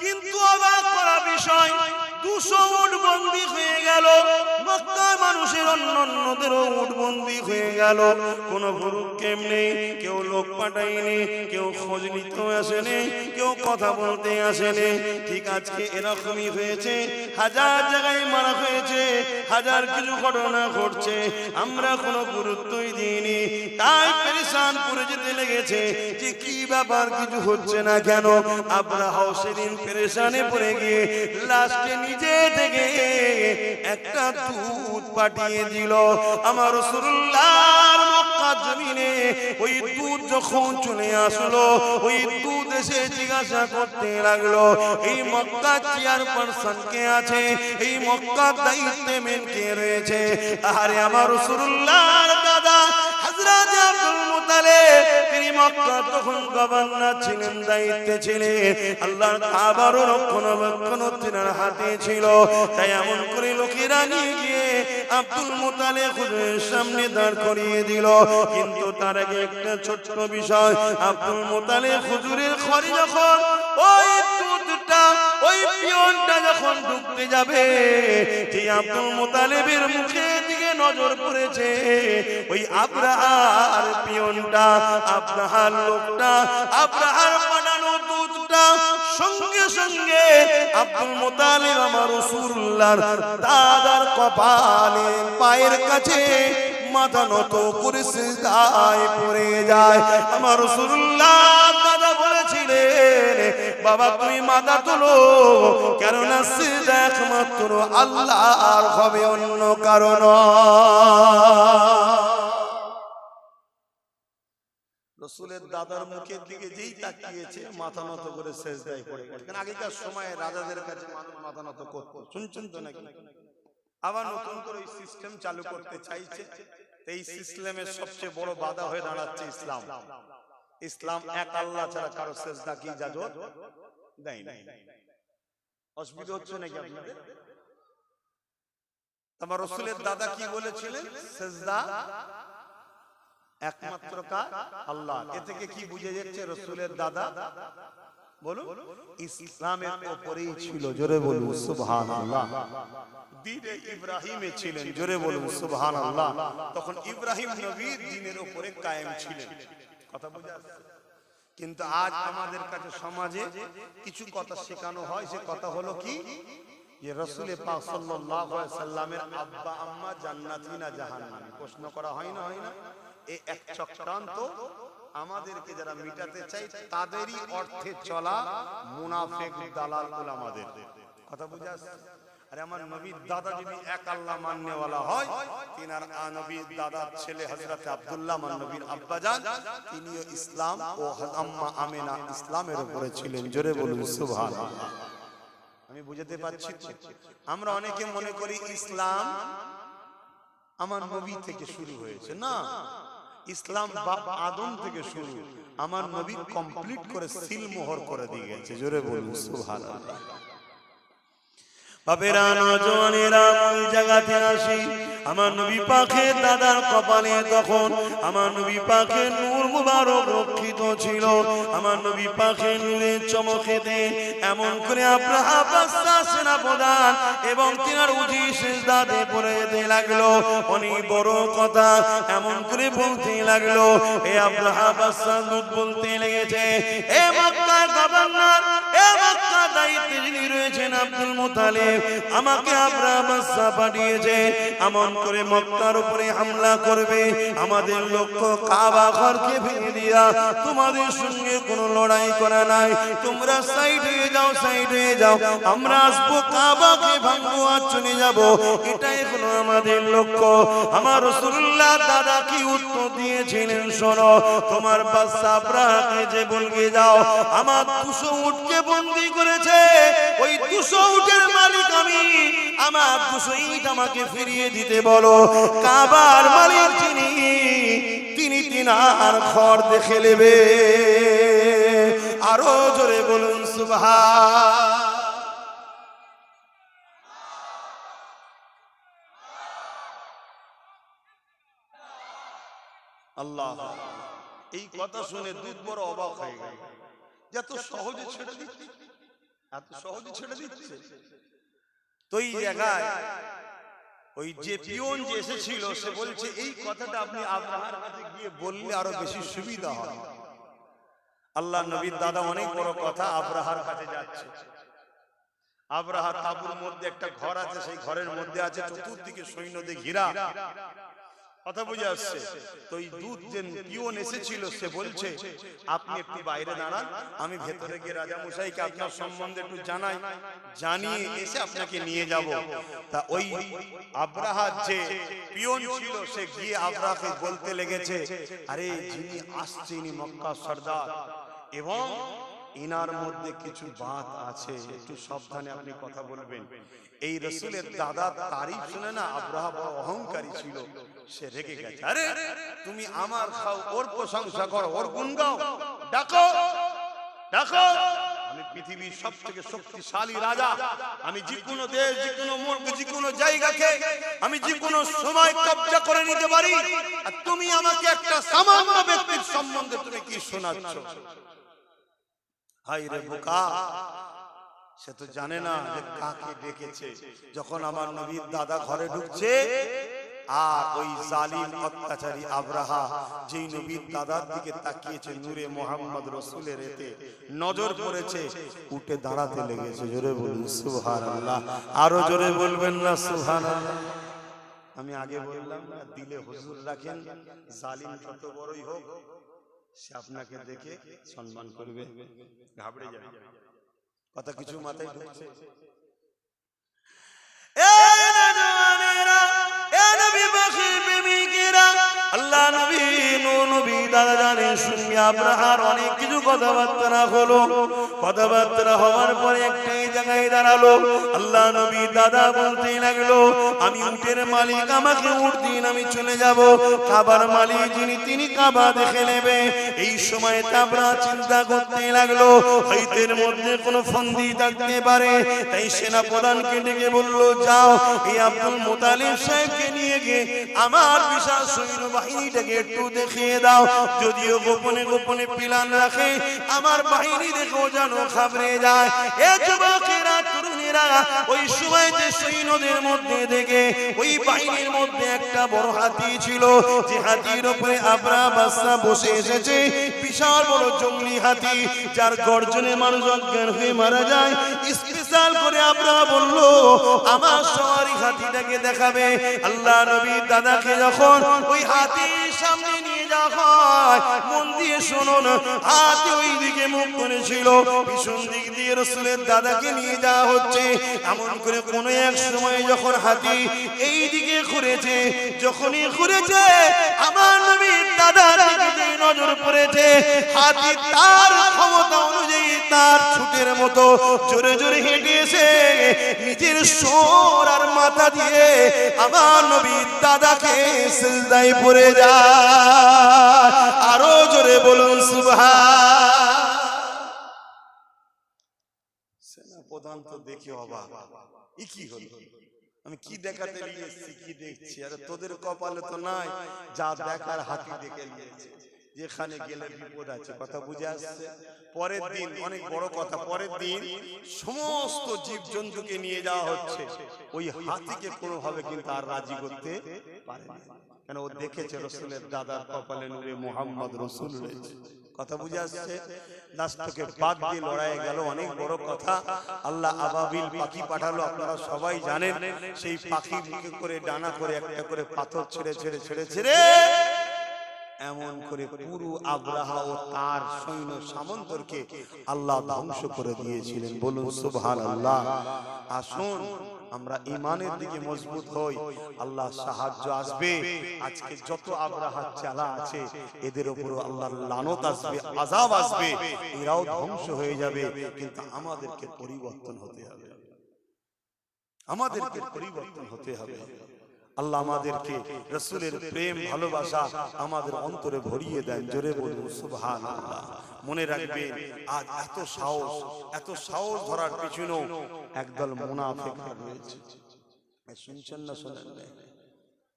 কিন্তু অবাক করা বিষয় 200 উট বন্দী হয়ে গেল। মক্কার মানুষের অন্যদেরও উট বন্দী হয়ে গেল। কোনো ভুরুক্ষেপ নেই, কেউ লোক পাঠায়নি, কেউ খোঁজ নিতে আসেনি, কেউ কথা বলতে আসেনি। ঠিক আজকে এরকমই হয়েছে, হাজার জায়গায় মারা হয়েছে, হাজার কিছু ঘটনা ঘটছে, আমরা কোনো গুরুত্বই দিইনি। তাই পেরেশান করে যেতে লেগেছে যে কি ব্যাপার, কিছু হচ্ছে না কেন। আব্রাহাও সেদিন পেরেশানে পড়ে গিয়ে লাস্টে নিজে থেকে একটা দূত পাঠিয়ে দিল। আমার রাসূলুল্লাহর মক্কার জমিনে ওই দূত যখন চলে আসলো, ওই দূত এসে জিজ্ঞাসা করতে লাগলো, এই মক্কার চেয়ারপারসন কে আছে, এই মক্কার দায়িত্বে মেন কে রয়েছে? আরে আমার রাসূলুল্লাহর দাদা হযরত আব্দুল মুত্তালিব, তিনি মক্কার তখন গভর্নর ছিলেন, দায়িত্বে ছিলেন। আল্লাহর কাবার রক্ষণাবেক্ষণ তিনার হাতে ছিল। তাই এমন করে লোকেরা নিয়ে গিয়ে আব্দুল মুত্তালিব হুজুরের সামনে দাঁড় করিয়ে দিল। কিন্তু তার আগে একটা ছোট্ট বিষয়, আব্দুল মুত্তালিব হুজুরের ঘরে যখন ওই দুধটা, ওই পিয়নটা যখন ঢুকতে যাবে, যে আব্দুল মুত্তালিবের মুখের দিকে নজর পড়েছে, ওই আব্রাহার পিয়নটা, আব্রাহার লোকটা, আব্রাহার পাঠানো দুধটা সঙ্গে সঙ্গে আব্দুল মুত্তালিব আমার রাসূলুল্লাহর দাদার কপালে পায়ের কাছে মাথা নত করে সিজদায় পড়ে যায়। আমার রাসূলুল্লাহ দাদা বলেছিলেন, বাবা তুমি মাথা তোলো, কেননা সিজদা একমাত্র আল্লাহর হবে, অন্য কারণ। রাসূলের দাদার মুখের দিকে যেই তাকিয়েছে, মাথা নত করে সিজদায় পড়ে গেল। কারণ আগেকার সময়ে রাজাদের কাছে মানুষ মাথা নত করত, শুনছেন তো নাকি? আবার নতুন করে এই সিস্টেম চালু করতে চাইছে। এই সিস্টেমের সবচেয়ে বড় বাধা হয়ে দাঁড়াচ্ছে ইসলাম। ইসলাম এক আল্লাহ ছাড়া কারো সিজদা কি ইজাজত দেয় না। অসুবিধা হচ্ছে নাকি আপনাদের? আমার রাসূলের দাদা কি বলেছিলেন? সিজদা একমাত্র কার? আল্লাহ। এ থেকে কি বুঝে যাচ্ছে? রাসূলের দাদা বলুন ইসলামের উপরেই ছিল, জোরে বলুন সুবহানাল্লাহ। দ্বীনে ইব্রাহিমে ছিলেন, জোরে বলুন সুবহানাল্লাহ। তখন ইব্রাহিম নবী দ্বীনের উপরে কায়েম ছিলেন। কথা বুঝা যাচ্ছে? কিন্তু আজ আমাদের কাছে সমাজে কিছু কথা শেখানো হয়। সে কথা হলো কি, যে রাসূল পাক সাল্লাল্লাহু আলাইহি সাল্লামের আব্বা আম্মা জান্নাতি না জাহান্নামী? প্রশ্ন করা হয় না, হয় না? এই এক চক্রান্ত আমাদেরকে যারা মিটাতে চাই, তাদেরই অর্থে চলা মুনাফিক দালাল উলামাদের। কথা বুঝা যাচ্ছে? আরে আমার নবীর দাদা যদি এক আল্লাহ মাননেওয়ালা হয়, তিনার নবীর দাদার ছেলে হযরত আব্দুল্লাহ আমার নবীর আব্বাজান, তিনিও ইসলাম ও আম্মা আমিনা ইসলামের উপরে ছিলেন, জোরে বলুন সুবহানাল্লাহ। আমি বুঝাতে পারছি তো? আমরা অনেকে মনে করি ইসলাম আমার নবী থেকে শুরু হয়েছে। না, ইসলাম বাপ আদম থেকে শুরু। আমার নবী কমপ্লিট করে সিল মোহর করে দিয়ে গেছে, জোরে বলুন সুবহানাল্লাহ। বাবেরা নওজওয়ানেরা মূল জায়গাতে আসি। আমার নবী পাকের দাদার কপালে তখন আমার নবী পাকের নূর মুবারক রক্ষিত ছিল। আমার নবী পাকের নূরের চমকেতে এমন করে আব্রাহা বাদশা সেনাপ্রধান এবং তিনার উজি সিজদাতে পড়ে যেতে লাগলো। অনেক বড় কথা এমন করে বলতে লাগলো, এ আব্রাহা বাদশা দুধ বলতে লেগেছে, এ মক্কার গভর্নর, এ মক্কার দায়িত্বে যিনি রয়েছেন আব্দুল মুত্তালিব, আমাকে আব্রাহা বাদশা পাঠিয়েছে এমন করে মক্কার উপরে হামলা করবে। আমাদের লক্ষ্য কাবা ঘরকে ভেঙে দিয়া তোমাদের সঙ্গে কোনো লড়াই করা নাই, তোমরা সাইড হয়ে যাও, সাইড হয়ে যাও, আমরা আসবো কাবাকে ভাঙবো আর চলে যাব, এটাই হলো আমাদের লক্ষ্য। আমার রাসূলুল্লাহ দাদা কি উত্তর দিয়েছিলেন শোনো, তোমার বাদশা আব্রাহাকে যে বলকে যাও আমার 200 উটকে বন্দী করেছে, ওই 200 উটের মালিক আমি, আমার 200 ইট আমাকে ফিরিয়ে দিতে বলো। কাবার মালিক যিনি, তিনি তিনার ঘর দেখে নেবে। আরো জোরে বলুন সুবহান আল্লাহ। এই কথা শুনে দুধ বড় অবাক হয়ে গেল, যত সহজে ছেড়ে দিচ্ছে। এত সহজে ছেড়ে দিচ্ছে। তো এই জায়গায় ওই যে পিয়ন যে এসেছিল সে বলছে এই কথাটা আপনি আব্রাহার কাছে গিয়ে বললে আরো বেশি সুবিধা হয়। আল্লাহ নবীর দাদা অনেক বড় কথা, আব্রাহার কাছে যাচ্ছে। আব্রাহার তাঁবুর মধ্যে একটা ঘর আছে, সেই ঘরের মধ্যে আছে চতুর্দিকে সৈন্য দিয়ে ঘেরা। কথা বুঝে আসছে? তো এই দুধ যে পিয়ন এসেছিল সে বলছে আপনি একটু বাইরে দাঁড়ান, আমি ভেতরে গিয়ে রাজা মশাইকে আপনার সম্বন্ধে একটু জানাই, জানিয়ে এসে আপনাকে নিয়ে যাব। তা ওই আব্রাহার যে পিয়ন ছিল সে গিয়ে আব্রাহাকে বলতে লেগেছে, আরে যিনি আসছে ইনি মক্কা সর্দার এবং ইনার মধ্যে কিছু বাত আছে, একটু সাবধানে আপনি কথা বলবেন। এই রাসূলের দাদার তারিফ শুনে না আব্রাহা বড় অহংকারী ছিল, সে রেগে গেছে। আরে তুমি আমার খাও, ওর প্রশংসা করো, ওর গুণ গাও, ডাকো ডাকো, আমি পৃথিবীর সবথেকে শক্তিশালী রাজা, আমি যে কোনো দেশ, যে কোনো মুলক, যে কোনো জায়গাকে আমি যে কোনো সময় কব্জা করে নিতে পারি, আর তুমি আমাকে একটা সামান্য ব্যক্তির সম্বন্ধে তুমি কি শোনাচ্ছ? হায় রে বোকা, সে তো জানে না যে কাকে ডেকেছে। যখন আমার নবীর দাদা ঘরে ঢুকছে আর ওই জালিম অত্যাচারী আব্রাহা যেই নবীর দাদার দিকে তাকিয়েছে, নূরে মোহাম্মদ রাসূলের এতে নজর পড়েছে, উঠে দাঁড়াতে লেগেছে। জোরে বলুন সুবহানাল্লাহ, আরো জোরে বলবেন না সুবহানাল্লাহ। আমি আগে বললাম না, দিলে হুজুর রাখেন, জালিম যত বড়ই হোক সে আপনাকে দেখে সম্মান করবে, ঘাবড়ে যাবে। কথা কিছু মাথায় ঢুকছে? আল্লাহ নবী নবী দাদা জানে শুনি আব্রাহার অনেক কিছু কথাবার্তা হলো। কথাবার্তা হওয়ার পরে একটাই জায়গায় দাঁড়ালো। আল্লাহ নবী দাদা বলতে লাগলো, আমি উটের মালিক, আমাকে উট দিন, আমি চলে যাব। কাবার মালিক যিনি তিনি কাবা দেখে নেবে। এই সময় আব্রাহা চিন্তা করতে লাগলো হয়তের মধ্যে কোনো ফন্দি থাকতে পারে। তাই সেনা প্রধানকে ডেকে বললো, যাও এই আব্দুল মুতালিব সাহেবকে নিয়ে গিয়ে আমার বিশাল সৈন্য বাহিনীটাকে একটু দেখিয়ে দাও। যদিও গোপনে গোপনে প্ল্যান রাখে, আমার বাহিনী দেখো যেন ঘাবড়ে যায়। এ যুবকেরা, তরুণেরা, ওই সময় যে সৈন্যদের মধ্যে দেখে ওই বাহিনীর মধ্যে একটা বড় হাতি ছিল, যে হাতির উপরে আব্রাহা বাদশা বসে এসেছে। বিশাল বড় জঙ্গলি হাতি, যার গর্জনে মানুষ অজ্ঞান হয়ে মারা যায়। স্পেশাল করে আব্রাহা বলল, আমার সওয়ারি হাতিটাকে দেখাবে। আল্লাহ নবী দাদাকে যখন ওই হাতির সামনে নিয়ে যাওয়া হয়, মন দিয়ে শুনুন, হাতি ওই দিকে মুখ করেছিল, পিছন দিক দিয়ে রাসূলের দাদাকে নিয়ে যাওয়া হচ্ছে। এমন করে কোন এক সময় যখন হাতি এই দিকে ঘুরেছে, যখনই ঘুরেছে আমার নবীর দাদার দিকে নজর পড়েছে। হাতি তার ক্ষমতা অনুযায়ী তার ছুটের মতো জোরে জোরে হেঁটে এসে নিজের সোর আর মাথা দিয়ে আমার নবীর দাদাকে সিজদায় পড়ে যায়। আরো জোরে বলুন সুবহান। সেনা প্রধান তো দেখে অবাক, এ কি হলো? আমি কি দেখাতে নিয়ে এসেছি, কি দেখছি? আরে তোদের কপালে তো নাই যা দেখার, হাতি দেখে নিয়েছে। যেখানে গেলে বিপদ আছে। কথা বুঝে আসছে? পরের দিন অনেক বড় কথা, পরের দিন সমস্ত জীব জন্তুকে নিয়ে যাওয়া হচ্ছে। ওই হাতিকে কোনোভাবে কিন্তু আর রাজি করতে পারে না, কেন ও দেখেছে রাসূলের দাদার কপালে নূরে মুহাম্মদ রাসূল রয়েছে। কথা বুঝে আসছে? লাস্টকে বাদ দিয়ে লড়াই গেল, অনেক বড় কথা। আল্লাহ আবাবিল পাখি পাঠালো, আপনারা সবাই জানেন। সেই পাখি মুখে করে ডানা করে একটা করে পাথর ছেড়ে ছেড়ে ছেড়ে ছেড়ে এমন করে পুরো আব্রাহা ও তার সৈন্য সামন্তরকে আল্লাহ ধ্বংস করে দিয়েছিলেন। বলুন সুবহানাল্লাহ। আসুন আমরা ঈমানের দিকে মজবুত হই, আল্লাহ সাহায্য আসবে। আজকে যত আব্রাহা চালা আছে এদের উপর আল্লাহর লানত আসবে, আযাব আসবে, এরাও ধ্বংস হয়ে যাবে। কিন্তু আমাদেরকে পরিবর্তন হতে হবে, আমাদেরকে পরিবর্তন হতে হবে। আল্লাহ আমাদেরকে রাসূলের প্রেম ভালোবাসা আমাদের অন্তরে ভরিয়ে দেন। জোরে বলুন সুবহানাল্লাহ। মনে রাখবেন, আজ এত সাহস ধরার পিছনেও একদল মুনাফিক রয়েছে। শুনছেন না? শোনেন না?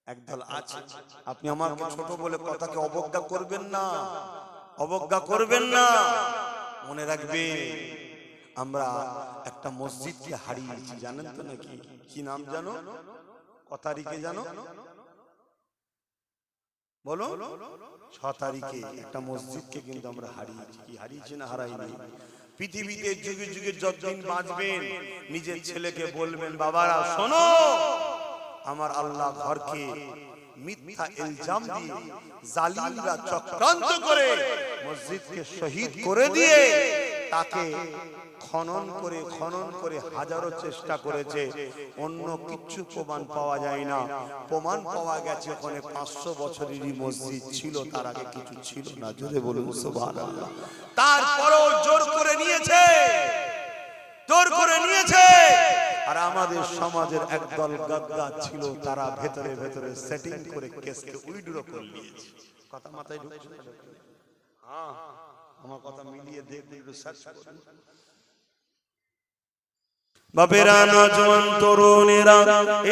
একদল আছে। আপনি আমাকে ছোট বলে কথাকে অবজ্ঞা করবেন না, অবজ্ঞা করবেন না। মনে রাখবেন, আমরা একটা মসজিদকে হারিয়েছি, জানেন তো নাকি? কি নাম জানো? কত তারিখে জানো? বলো। 6 তারিখে একটা মসজিদকে কিন্তু আমরা হারিয়েছি। কি হারিয়েছি না হারাইনি? পৃথিবীতে যুগে যুগে যতদিন বাঁচবেন নিজের ছেলেকে বলবেন, বাবারা শোনো, আমার আল্লাহ ঘরকে মিথ্যা ইলজাম দিয়ে জালিমরা চক্রান্ত করে মসজিদকে শহীদ করে দিয়ে তাকে খনন করে হাজারো চেষ্টা করেছে, অন্য কিচ্ছু প্রমাণ পাওয়া যায় না। প্রমাণ পাওয়া গেছে ওখানে 500 বছরেরই মসজিদ ছিল, তার আগে কিছু ছিল না। জোরে বলুন সুবহানাল্লাহ। তারপরেও জোর করে নিয়েছে। আর আমাদের সমাজের একদল গাদ্দার ছিল, তারা ভেতরে ভেতরে সেটিং করে কেসকে উইথড্র করে নিয়েছে। কথা মাথায় ঢুকছে? হ্যাঁ, আমার কথা মিলিয়ে দেখবে, একটু সার্চ করুন। বাপেরা, নওজোয়ান তরুণেরা,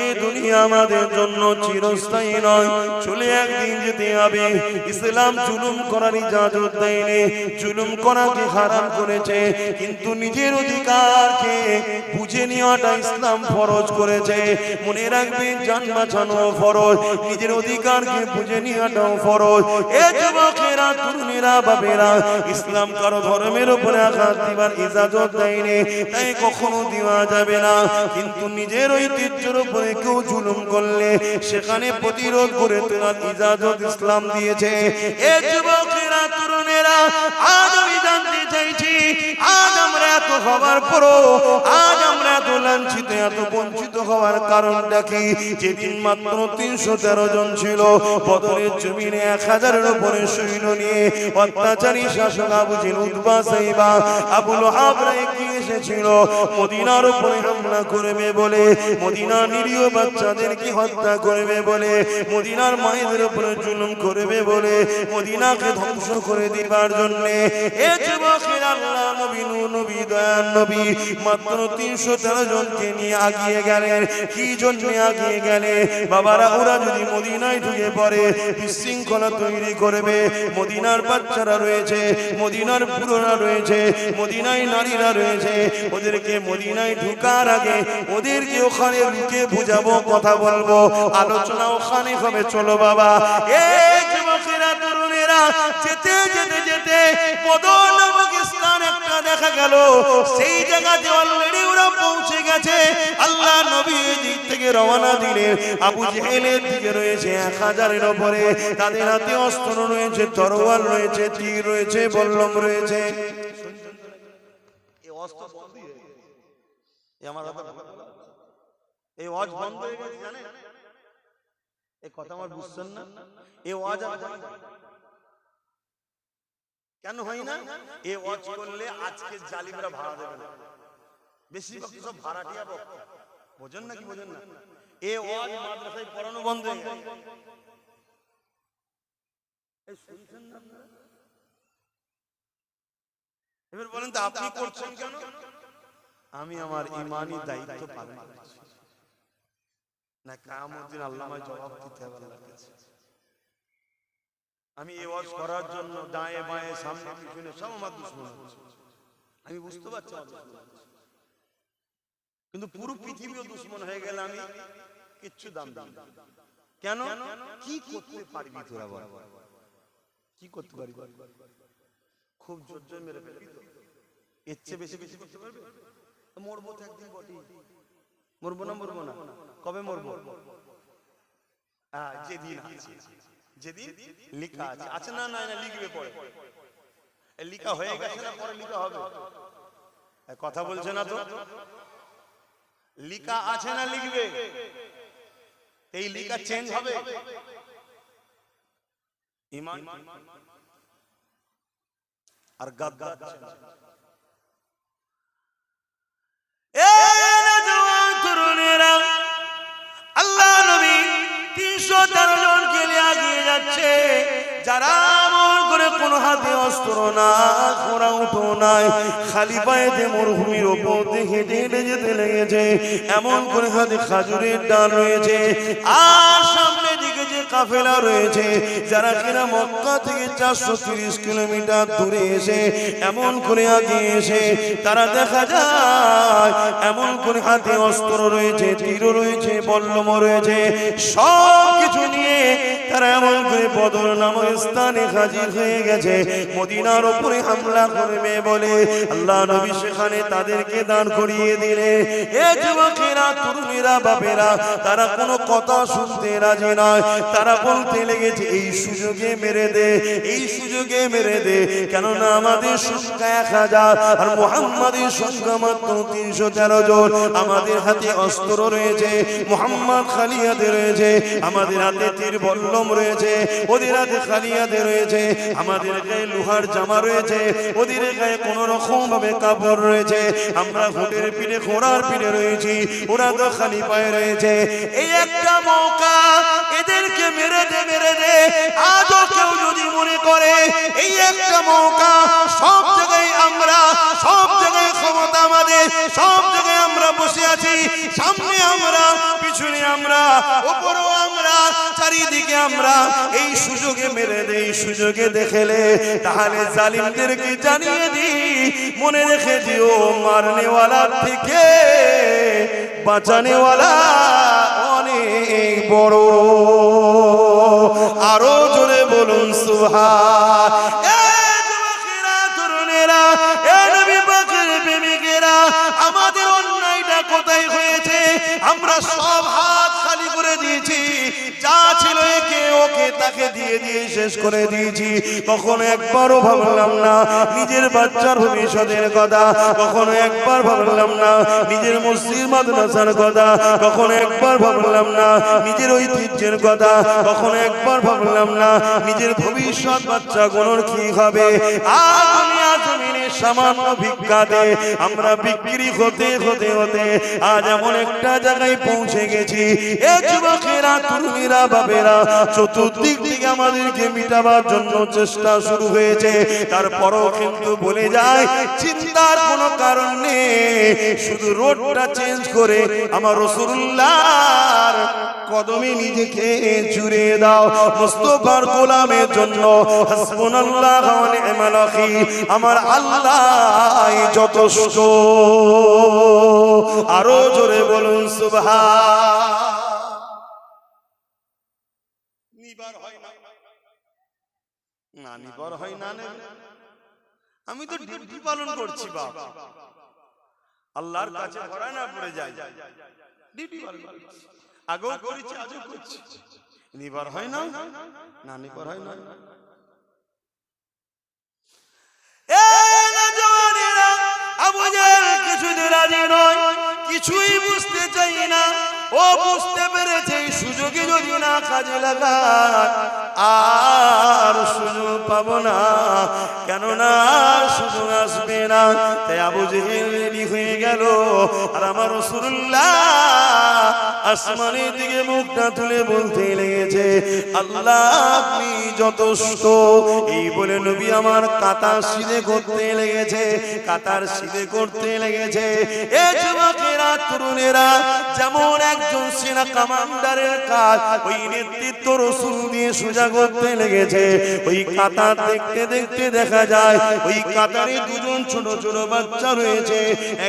এই দুনিয়া আমাদের জন্য চিরস্থায়ী নয়, চলে একদিন যেতে হবে। ইসলাম জুলুম করার ইজাজত দেয়নি, জুলুম করাকে হারাম করেছে, কিন্তু নিজের অধিকারকে বুঝে নেওয়াটা ইসলাম ফরজ করেছে। মনে রাখবেন, জান বাঁচানো ফরজ, নিজের অধিকারকে বুঝে নেওয়াটাও ফরজ। এ যুবকেরা, তরুণেরা, বাপেরা, ইসলাম কারো ধর্মের উপরে আঘাত দিবার ইজাজত দেয়নি, তাই কখনো দিওয়া যাবে না। কিন্তু নিজের ঐতিহ্যের উপরে কেউ জুলুম করলে সেখানে প্রতিরোধ করে তোলার ইজাজত ইসলাম দিয়েছে। এ যুবকেরা, তরুণেরা, আজ আমি জানতে চাইছি, আজ আমরা এত হওয়ার পরও, আজ আমরা এত লাঞ্ছিত, এত বঞ্চিত হওয়ার কারণটা কি? যেদিন মাত্র 313 জন ছিল, বদরের জমিনে 1000-এর উপরে সৈন্য নিয়ে অত্যাচারী শাসক আবু জেহেল, উতবা, সাইবা, আবু লাহাবরা এগিয়ে এসেছিল মদিনার উপরে হামলা করবে বলে, মদিনার নিরীহ বাচ্চাদেরকে হত্যা করবে বলে, মদিনার মায়েদের উপরে জুলুম করবে বলে, মদিনাকে ধ্বংস করে দিবার জন্য। এ যুবকের আল্লাহ নবী, নূর নবী, দয়ার নবী মাত্র 313 জনকে নিয়ে আগিয়ে গেলেন। কি জন্য আগিয়ে গেলে? বাবারা, ওরা যদি মদিনায় ঢুকে পড়ে বিশৃঙ্খলা তৈরি করবে। মদিনার বাচ্চারা রয়েছে, মদিনার বুড়োরা রয়েছে, মদিনায় নারীরা রয়েছে, ওদেরকে মদিনায় ঢুকার আগে ওদেরকে ওখানে রুকে বুঝাবো, কথা বলবো, আলোচনা ওখানে হবে। চলো বাবা। এই যুবকেরা, তরুণেরা, যেতে যেতে যেতে বদর নামক স্থান একটা দেখা গেল। সেই জায়গাতে অলরেডি ওরা পৌঁছে গেছে। আল্লাহ নবী দিক থেকে রওনা দিলেন। আবু জেহেলের দিকে রয়েছে 1000-এর উপরে, তাদের হাতে অস্ত্র রয়েছে, তরোয়াল রয়েছে, তীর রয়েছে, বল্লম রয়েছে। এই অস্ত্র বন্ধ হয়ে গেছে, আমার এই ওয়াজ বন্ধ হয়ে গেছে, জানেন? এই কথা আমার বুঝছেন না? এই ওয়াজ কেন হয় না? এই ওয়াজ করলে আজকে জালিমরা ভাড়া দেবে না, বেশিরভাগ সব ভাড়াটিয়া বক্তা। বোঝেন না কি বোঝেন না? এই ওয়াজ মাদ্রাসায় পড়ানো বন্ধ হয়ে গেছে। এই শুনছেন না? এবার বলেন তো, আপনি করছেন কেন? আমি আমার ইমানি দায়িত্ব পালন করছি না, কিয়ামতের দিন আল্লাহ আমায় জবাব দিতে হবে আল্লাহর কাছে। আমি এই ওয়াজ করার জন্য ডায়ে বায়ে সামনে পিছনে সব আমার দুশমন হচ্ছে, আমি বুঝতে পারছি, কিন্তু পুরো পৃথিবীও দুশমন হয়ে গেলে আমি কিচ্ছু দাম দিই না। কেন? কি করতে পারবি তোরা বল? কি করতে পারবি? খুব জোর জোর মেরে ফেলবি তো? এর চেয়ে বেশি বেশি করতে পারবে? মরবো তো একদিন বটেই। মরবো না? মরবো না। কবে মরবো? যেদিন আছে, যেদিন লেখা আছে। আছে না? না, লিখবে পরে। লিখা হয়ে গেছে না, পরে লিখা হবে? কথা বলছে না তো? লিখা আছে না, লিখবে। এই লিখা চেঞ্জ হবে। ঈমান আর গাদ্দার আল্লাহ নবী 313 জনকে নিয়ে এগিয়ে যাচ্ছে, যারা আমল করে কোন হাতে অস্ত্র না, ঘোড়া উঠো নাই, খালি পায়েতে মরুভূমির ওপর দিয়ে হেঁটে হেঁটে যেতে লেগেছে। এমন করে হাতে খাজুরের ডাল রয়েছে, আর সামনে দিকে যে কাফেলা রয়েছে যারা কিনা মক্কা থেকে 430 কিলোমিটার দূরে এসে এমন করে আগে এসে তারা দেখা যায় এমন করে হাতে অস্ত্র রয়েছে, তীর রয়েছে, বল্লম রয়েছে, সব কিছু নিয়ে তারা এমন করে বদর নামক স্থানে হাজির হয়ে গেছে। মদিনার উপরে হামলা করবে বলে আল্লাহ নবী সেখানে তাদেরকে দাঁড় করিয়ে দিলে এ যুবকেরা, তরুণীরা, বাপেরা তারা কোনো কথা শুনতে রাজি নয়। তারা বলতে লেগেছে এই সুযোগে মেরে দে, এই সুযোগে মেরে দে, কেননা আমাদের সংখ্যা 1000 আর মুহাম্মাদের সংখ্যা মাত্র 313 জন। আমাদের হাতে অস্ত্র রয়েছে, মুহাম্মদ খালি হাতে রয়েছে, আমাদের হাতে তীর বল্লম রয়েছে, ওদের হাতে খালি হাতে রয়েছে, আমাদের গায়ে লোহার জামা রয়েছে, ওদের গায়ে কোন রকম ভাবে কাপড় রয়েছে, আমরা ঘোড়ার পিঠে ঘোড়ার পিঠে রয়েছি, ওরা তো খালি পায়ে রয়েছে। এই একটা মৌকা, এদেরকে মেরে দে, মেরে দে। আজও কেউ যদি মনে করে এই একটা মৌকা, সব জায়গায় আমরা, সব জায়গায় ক্ষমতা আমাদের, সব জায়গায় আমরা বসে আছি, সামনে আমরা, পিছনে আমরা, উপরেও আমরা, চারিদিকে আমরা, এই সুযোগে মেরে দে, এই সুযোগে দেখেলে তাহলে জালিমদেরকে জানিয়ে দি, মনে রেখে দিও মারনেওয়ালার থেকে বাঁচানেওয়ালা অনেক বড়। আরো জোরে বলুন সুবহান। আমাদের অন্যায়টা কোথায় হয়েছে? আমরা সব হাত খালি করে দিয়েছি, যা ছিল একে ওকে তাকে দিয়ে দিয়ে শেষ করে দিয়েছি। কখনো একবারও ভাবলাম না নিজের বাচ্চার ভবিষ্যতের কথা, কখনো একবার ভাবলাম না নিজের মসজিদ মাদ্রাসার কথা, কখনো একবার ভাবলাম না নিজের ঐতিহ্যের কথা, কখনো একবার ভাবলাম না নিজের ভবিষ্যৎ বাচ্চাগুলোর কি হবে। আর দুনিয়া জমিনে সামান্য ভিক্ষাতে আমরা বিক্রি হতে হতে হতে আজ এমন একটা জায়গায় পৌঁছে গেছি। এ যুবকেরা, তরুণীরা, বাপেরা, চতুর্দিক থেকে আমাদেরকে মিটাবার জন্য চেষ্টা শুরু হয়েছে। তারপরও কিন্তু বলে যায় চিন্তার কোনো কারণ নেই, শুধু রোডটা চেঞ্জ করে আমার রাসূলুল্লাহর কদমে নিজেকে জুড়ে দাও। মুস্তাফার গোলামের জন্য হাসবুনাল্লাহ ওয়া নি'মাল ওয়াকিল, আমার আল্লাহ যথেষ্ট। আরো জোরে বলুন সুবহান। নিবার হয় না, না নিবার হয় না, আমি তো ডিউটি পালন করছি বাবা, আল্লাহর কাছে ধরা না পড়ে যায়, ডিউটি পালন করছি, আগেও করেছি আজও করছি, নিবার হয় না, না নিবার হয় না। আবু জাহেল কিছুতে রাজি নয়, কিছুই বুঝতে চাই না। ও বুঝতে পেরেছে এই সুযোগে যদি না কাজে লাগায় আর সুযোগ পাবো না, কেননা সুযোগ আসবে না। তাই আবু জাহেল রেডি হয়ে গেল। আর আমার রাসূলুল্লাহ আসমানের দিকে মুখটা তুলে বলতে লেগেছে আল্লাহ আপনি যথেষ্ট। এই বলে নবী আমার কাতার সিধে করতে লেগেছে, কাতার সিধে করতে লেগেছে। এ যুবকেরা, তরুণেরা, যেমন একজন সেনা কমান্ডারের কাজ, ওই নেতৃত্ব রাসূল দিয়ে সোজা করতে লেগেছে। ওই কাতার দেখতে দেখতে দেখা যায় ওই কাতারে দুজন ছোট ছোট বাচ্চা রয়েছে,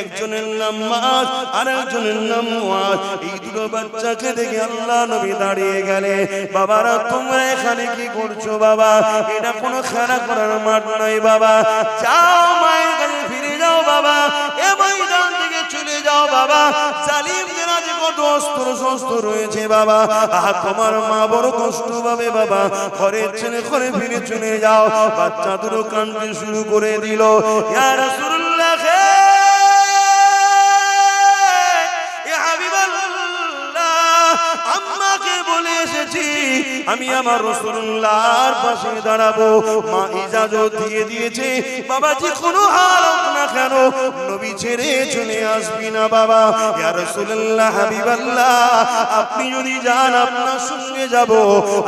একজনের নাম মাস আর একজনের নাম মুআজ। এই দুটো বাচ্চাকে দেখে আল্লাহ নবী দাঁড়িয়ে গেলে, বাবারা তোমরা এখানে কি করছো বাবা? এটা কোনো খেলা করার মাঠ নয় বাবা, যাও মায়ের কাছে ফিরে যাও বাবা, এ ময়দান থেকে চলে যাও বাবা। জালিমদের আজ কত অস্ত্র শস্ত্র রয়েছে বাবা, তোমার মা বড় কষ্ট পাবে বাবা, ঘরের ছেলে ঘরে ফিরে চলে যাও। বাচ্চা দুটো কাঁদতে শুরু করে দিল। ইয়া রাসূলুল্লাহ, আম্মাকে বলে এসেছি আমি আমার রাসূলুল্লাহর পাশে দাঁড়াবো। মা ইজাজত দিয়ে দিয়েছে, বাবাজি কোনো হাল হোক না কেন নবী ছেড়ে চলে আসবি না বাবা। ইয়া রাসূলুল্লাহ, হাবিবাল্লাহ, আপনি যদি যান আপনার সঙ্গে যাব,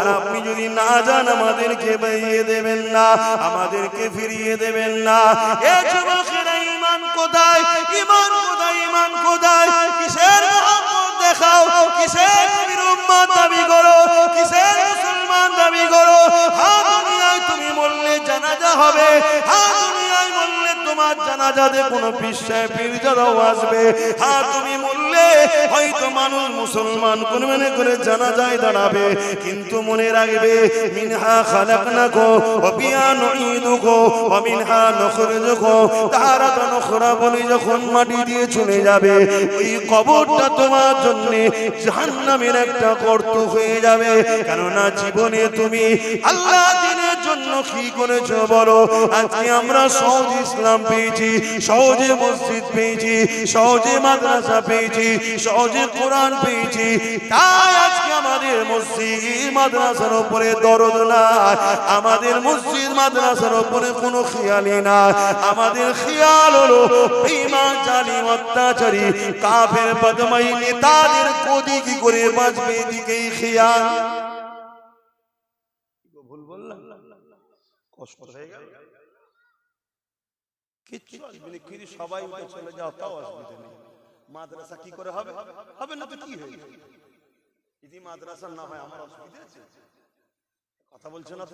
আর আপনি যদি না যান আমাদেরকে বাইয়ে দেবেন না, আমাদেরকে ফিরিয়ে দেবেন না। এ যুবকেরা, ঈমান কোথায়? ঈমান কোথায়? ঈমান কোথায়? কিসের মহব্বত দেখাও, কিসের নবীর উম্মত দাবি করো? কিসের মুসলমান দাবি করো? হ্যাঁ দুনিয়ায় তুমি বললে জানাজা হবে, হ্যাঁ দুনিয়ায় বললে তোমার জানাজাতে কোনো পীর সাহেব পীরজাদাও আসবে, হ্যাঁ তুমি বললে হয়তো মানুষ মুসলমান কোন মনে করে জানাজায় দাঁড়াবে, কিন্তু মনে রাখবে মিনহা খালাকনাকুম ওয়া ফিহা নুঈদুকুম ওয়া মিনহা নুখরিজুকুম তারাতান উখরা বলে যখন মাটি দিয়ে চলে যাবে ওই কবরটা তোমার জন্য জাহান্নামের একটা গর্ত হয়ে যাবে। কেননা জীবনে তুমি আল্লাহ দ্বীনের জন্য কি করেছো বলো? আজকে আমরা সহজ ইসলাম পেয়েছি, সহজে মসজিদ পেয়েছি, সহজে মাদ্রাসা পেয়েছি, সহজে কোরআন পেয়েছি, তাই আজকে আমাদের মসজিদ মাদ্রাসার উপরে দরদ না, আমাদের মসজিদ মাদ্রাসার উপরে কোনো খেয়ালই না। আমাদের খেয়াল হলো বেঈমান জালিম অত্যাচারী কাফের বদমাই নেতাদের গদি কি করে বাঁচবে এদিকেই খেয়াল। ভুল বললাম? কষ্ট হয়ে গেল? কিচ্ছু আসবে না, কিন্তু সবাই চলে যাও তাও অসুবিধা নেই। মাদ্রাসা কি করে হবে? হবে না তো কি হয়ে যাবে? যদি মাদ্রাসা না হয় আমার অসুবিধা আছে? কথা বলছো না?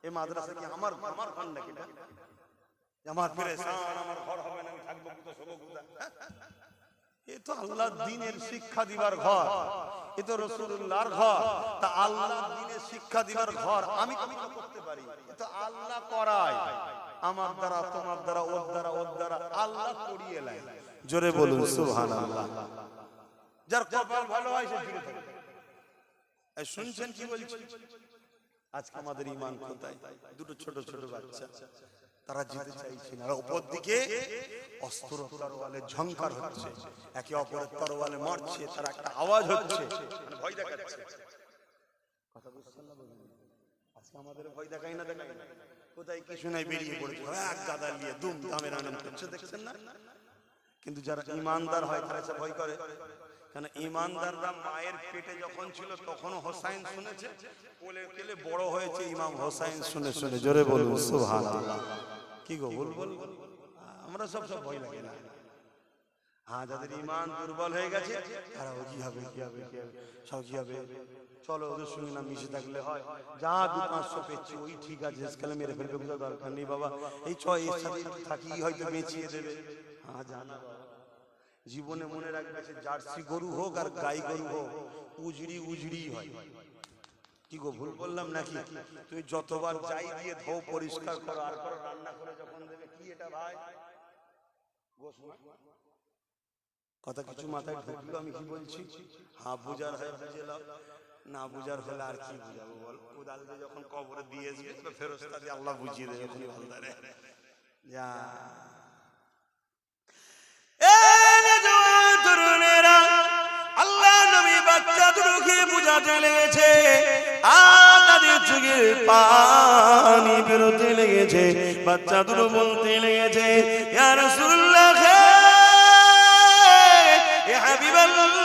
এই মাদ্রাসা কি আমার ঘর নাকি? আমার পেরেশান, আমার ঘর হবে না, আমি থাকবো কোথা, শোবো কোথা? এ তো আল্লাহর দ্বীনের শিক্ষা দিবার ঘর, এ তো রাসূলুল্লাহর ঘর। তা আল্লাহর দ্বীনের শিক্ষা দিবার ঘর আমি কি করতে পারি? এ তো আল্লাহ করায়, আমার দ্বারা, তোমার দ্বারা, ওর দ্বারা, ওর দ্বারা আল্লাহ করিয়ে নেয়। জোরে বলুন সুবহানাল্লাহ। যার কপাল ভালো হয় সে জুড়ে থাকে। শুনছেন কি বলছি? আজকে আমাদের ঈমান কোথায়? দুটো ছোট ছোট বাচ্চা, তারা যেতে চাইছে না, উপর দিকে অস্ত্র তরোয়ালে ঝংকার হচ্ছে, একে অপরের তরোয়ালে মারছে, তার একটা আওয়াজ হচ্ছে, মানে ভয় দেখাচ্ছে। কথা বুঝছেন না? আজকে আমাদের ভয় দেখাই না, দেখাই না, কোথায় কিছু নাই বেরিয়ে পড়েছে এক গাদা নিয়ে দুম দামের আনন্দ করছে, দেখছেন না? কিন্তু যারা ঈমানদার হয় তারা সে ভয় করে। কারণ ঈমানদাররা মায়ের পেটে যখন ছিল তখনও হোসাইন শুনেছে, কোলে কোলে বড় হয়েছে ইমাম হোসাইন শুনে শুনে। জোরে বলুন সুবহানাল্লাহ। কি গো ভুল বল? আমরা সব ভয় লাগে না। হ্যাঁ, যাদের ঈমান দুর্বল হয়ে গেছে তারা কি হবে, কি হবে, কি হবে, সব কি হবে, চলো ওদের সঙ্গে না মিশে থাকলে হয়, যা 2-500 পেয়েছি ওই ঠিক আছে, আজকাল মেরে ফেলবে, কোনো দরকার নেই বাবা, এই এর সাথে থাকি হয়তো বেঁচিয়ে দেবে। হ্যাঁ জানা জীবনে মনে রাখবে সে জার্সি গরু হোক আর গাই গরু হোক, উজড়ি উজড়ি হয়। কি গো ভুল বললাম নাকি? তুই যতবার যাই দিয়ে ধোও, পরিষ্কার করো, আর করো, রান্না করে যখন দেবে কি এটা ভাই কথা কিছু মাথায় ঢুকলো আমি কি বলছি? হ্যাঁ বুঝার হয় বুঝে নাও, না বুঝার হলে আর কি বুঝাবো বল? কোদাল দিয়ে যখন কবরে দিয়ে আসবে ফেরেশতা দিয়ে আল্লাহ বুঝিয়ে দেবে যখন বান্দারে যা। আল্লাহ নবী বাচ্চাদেরকে বুঝাতে লেগেছে, আর তাদের চোখে পানি বেরোতে লেগেছে, বাচ্চাদের বলতে লেগেছে ইয়া রাসূলুল্লাহ, ইয়া হাবিবাল্লাহ,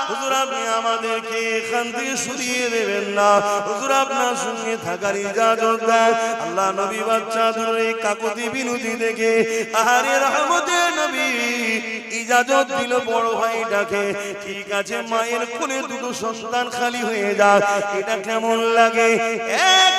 হুজুর আপনি আমাদেরকে এখান থেকে সরিয়ে দেবেন না, হুজুর আপনার সঙ্গে থাকার ইজাজত দেন। আল্লাহ নবী বাচ্চাদের এই কাকুতি বিনতি দেখে আহারে রহমতের নবী ইজাজত দিল বড় ভাইটাকে। ঠিক আছে, মায়ের কোলে দুটো সন্তান খালি হয়ে যাক, এটা কেমন লাগে?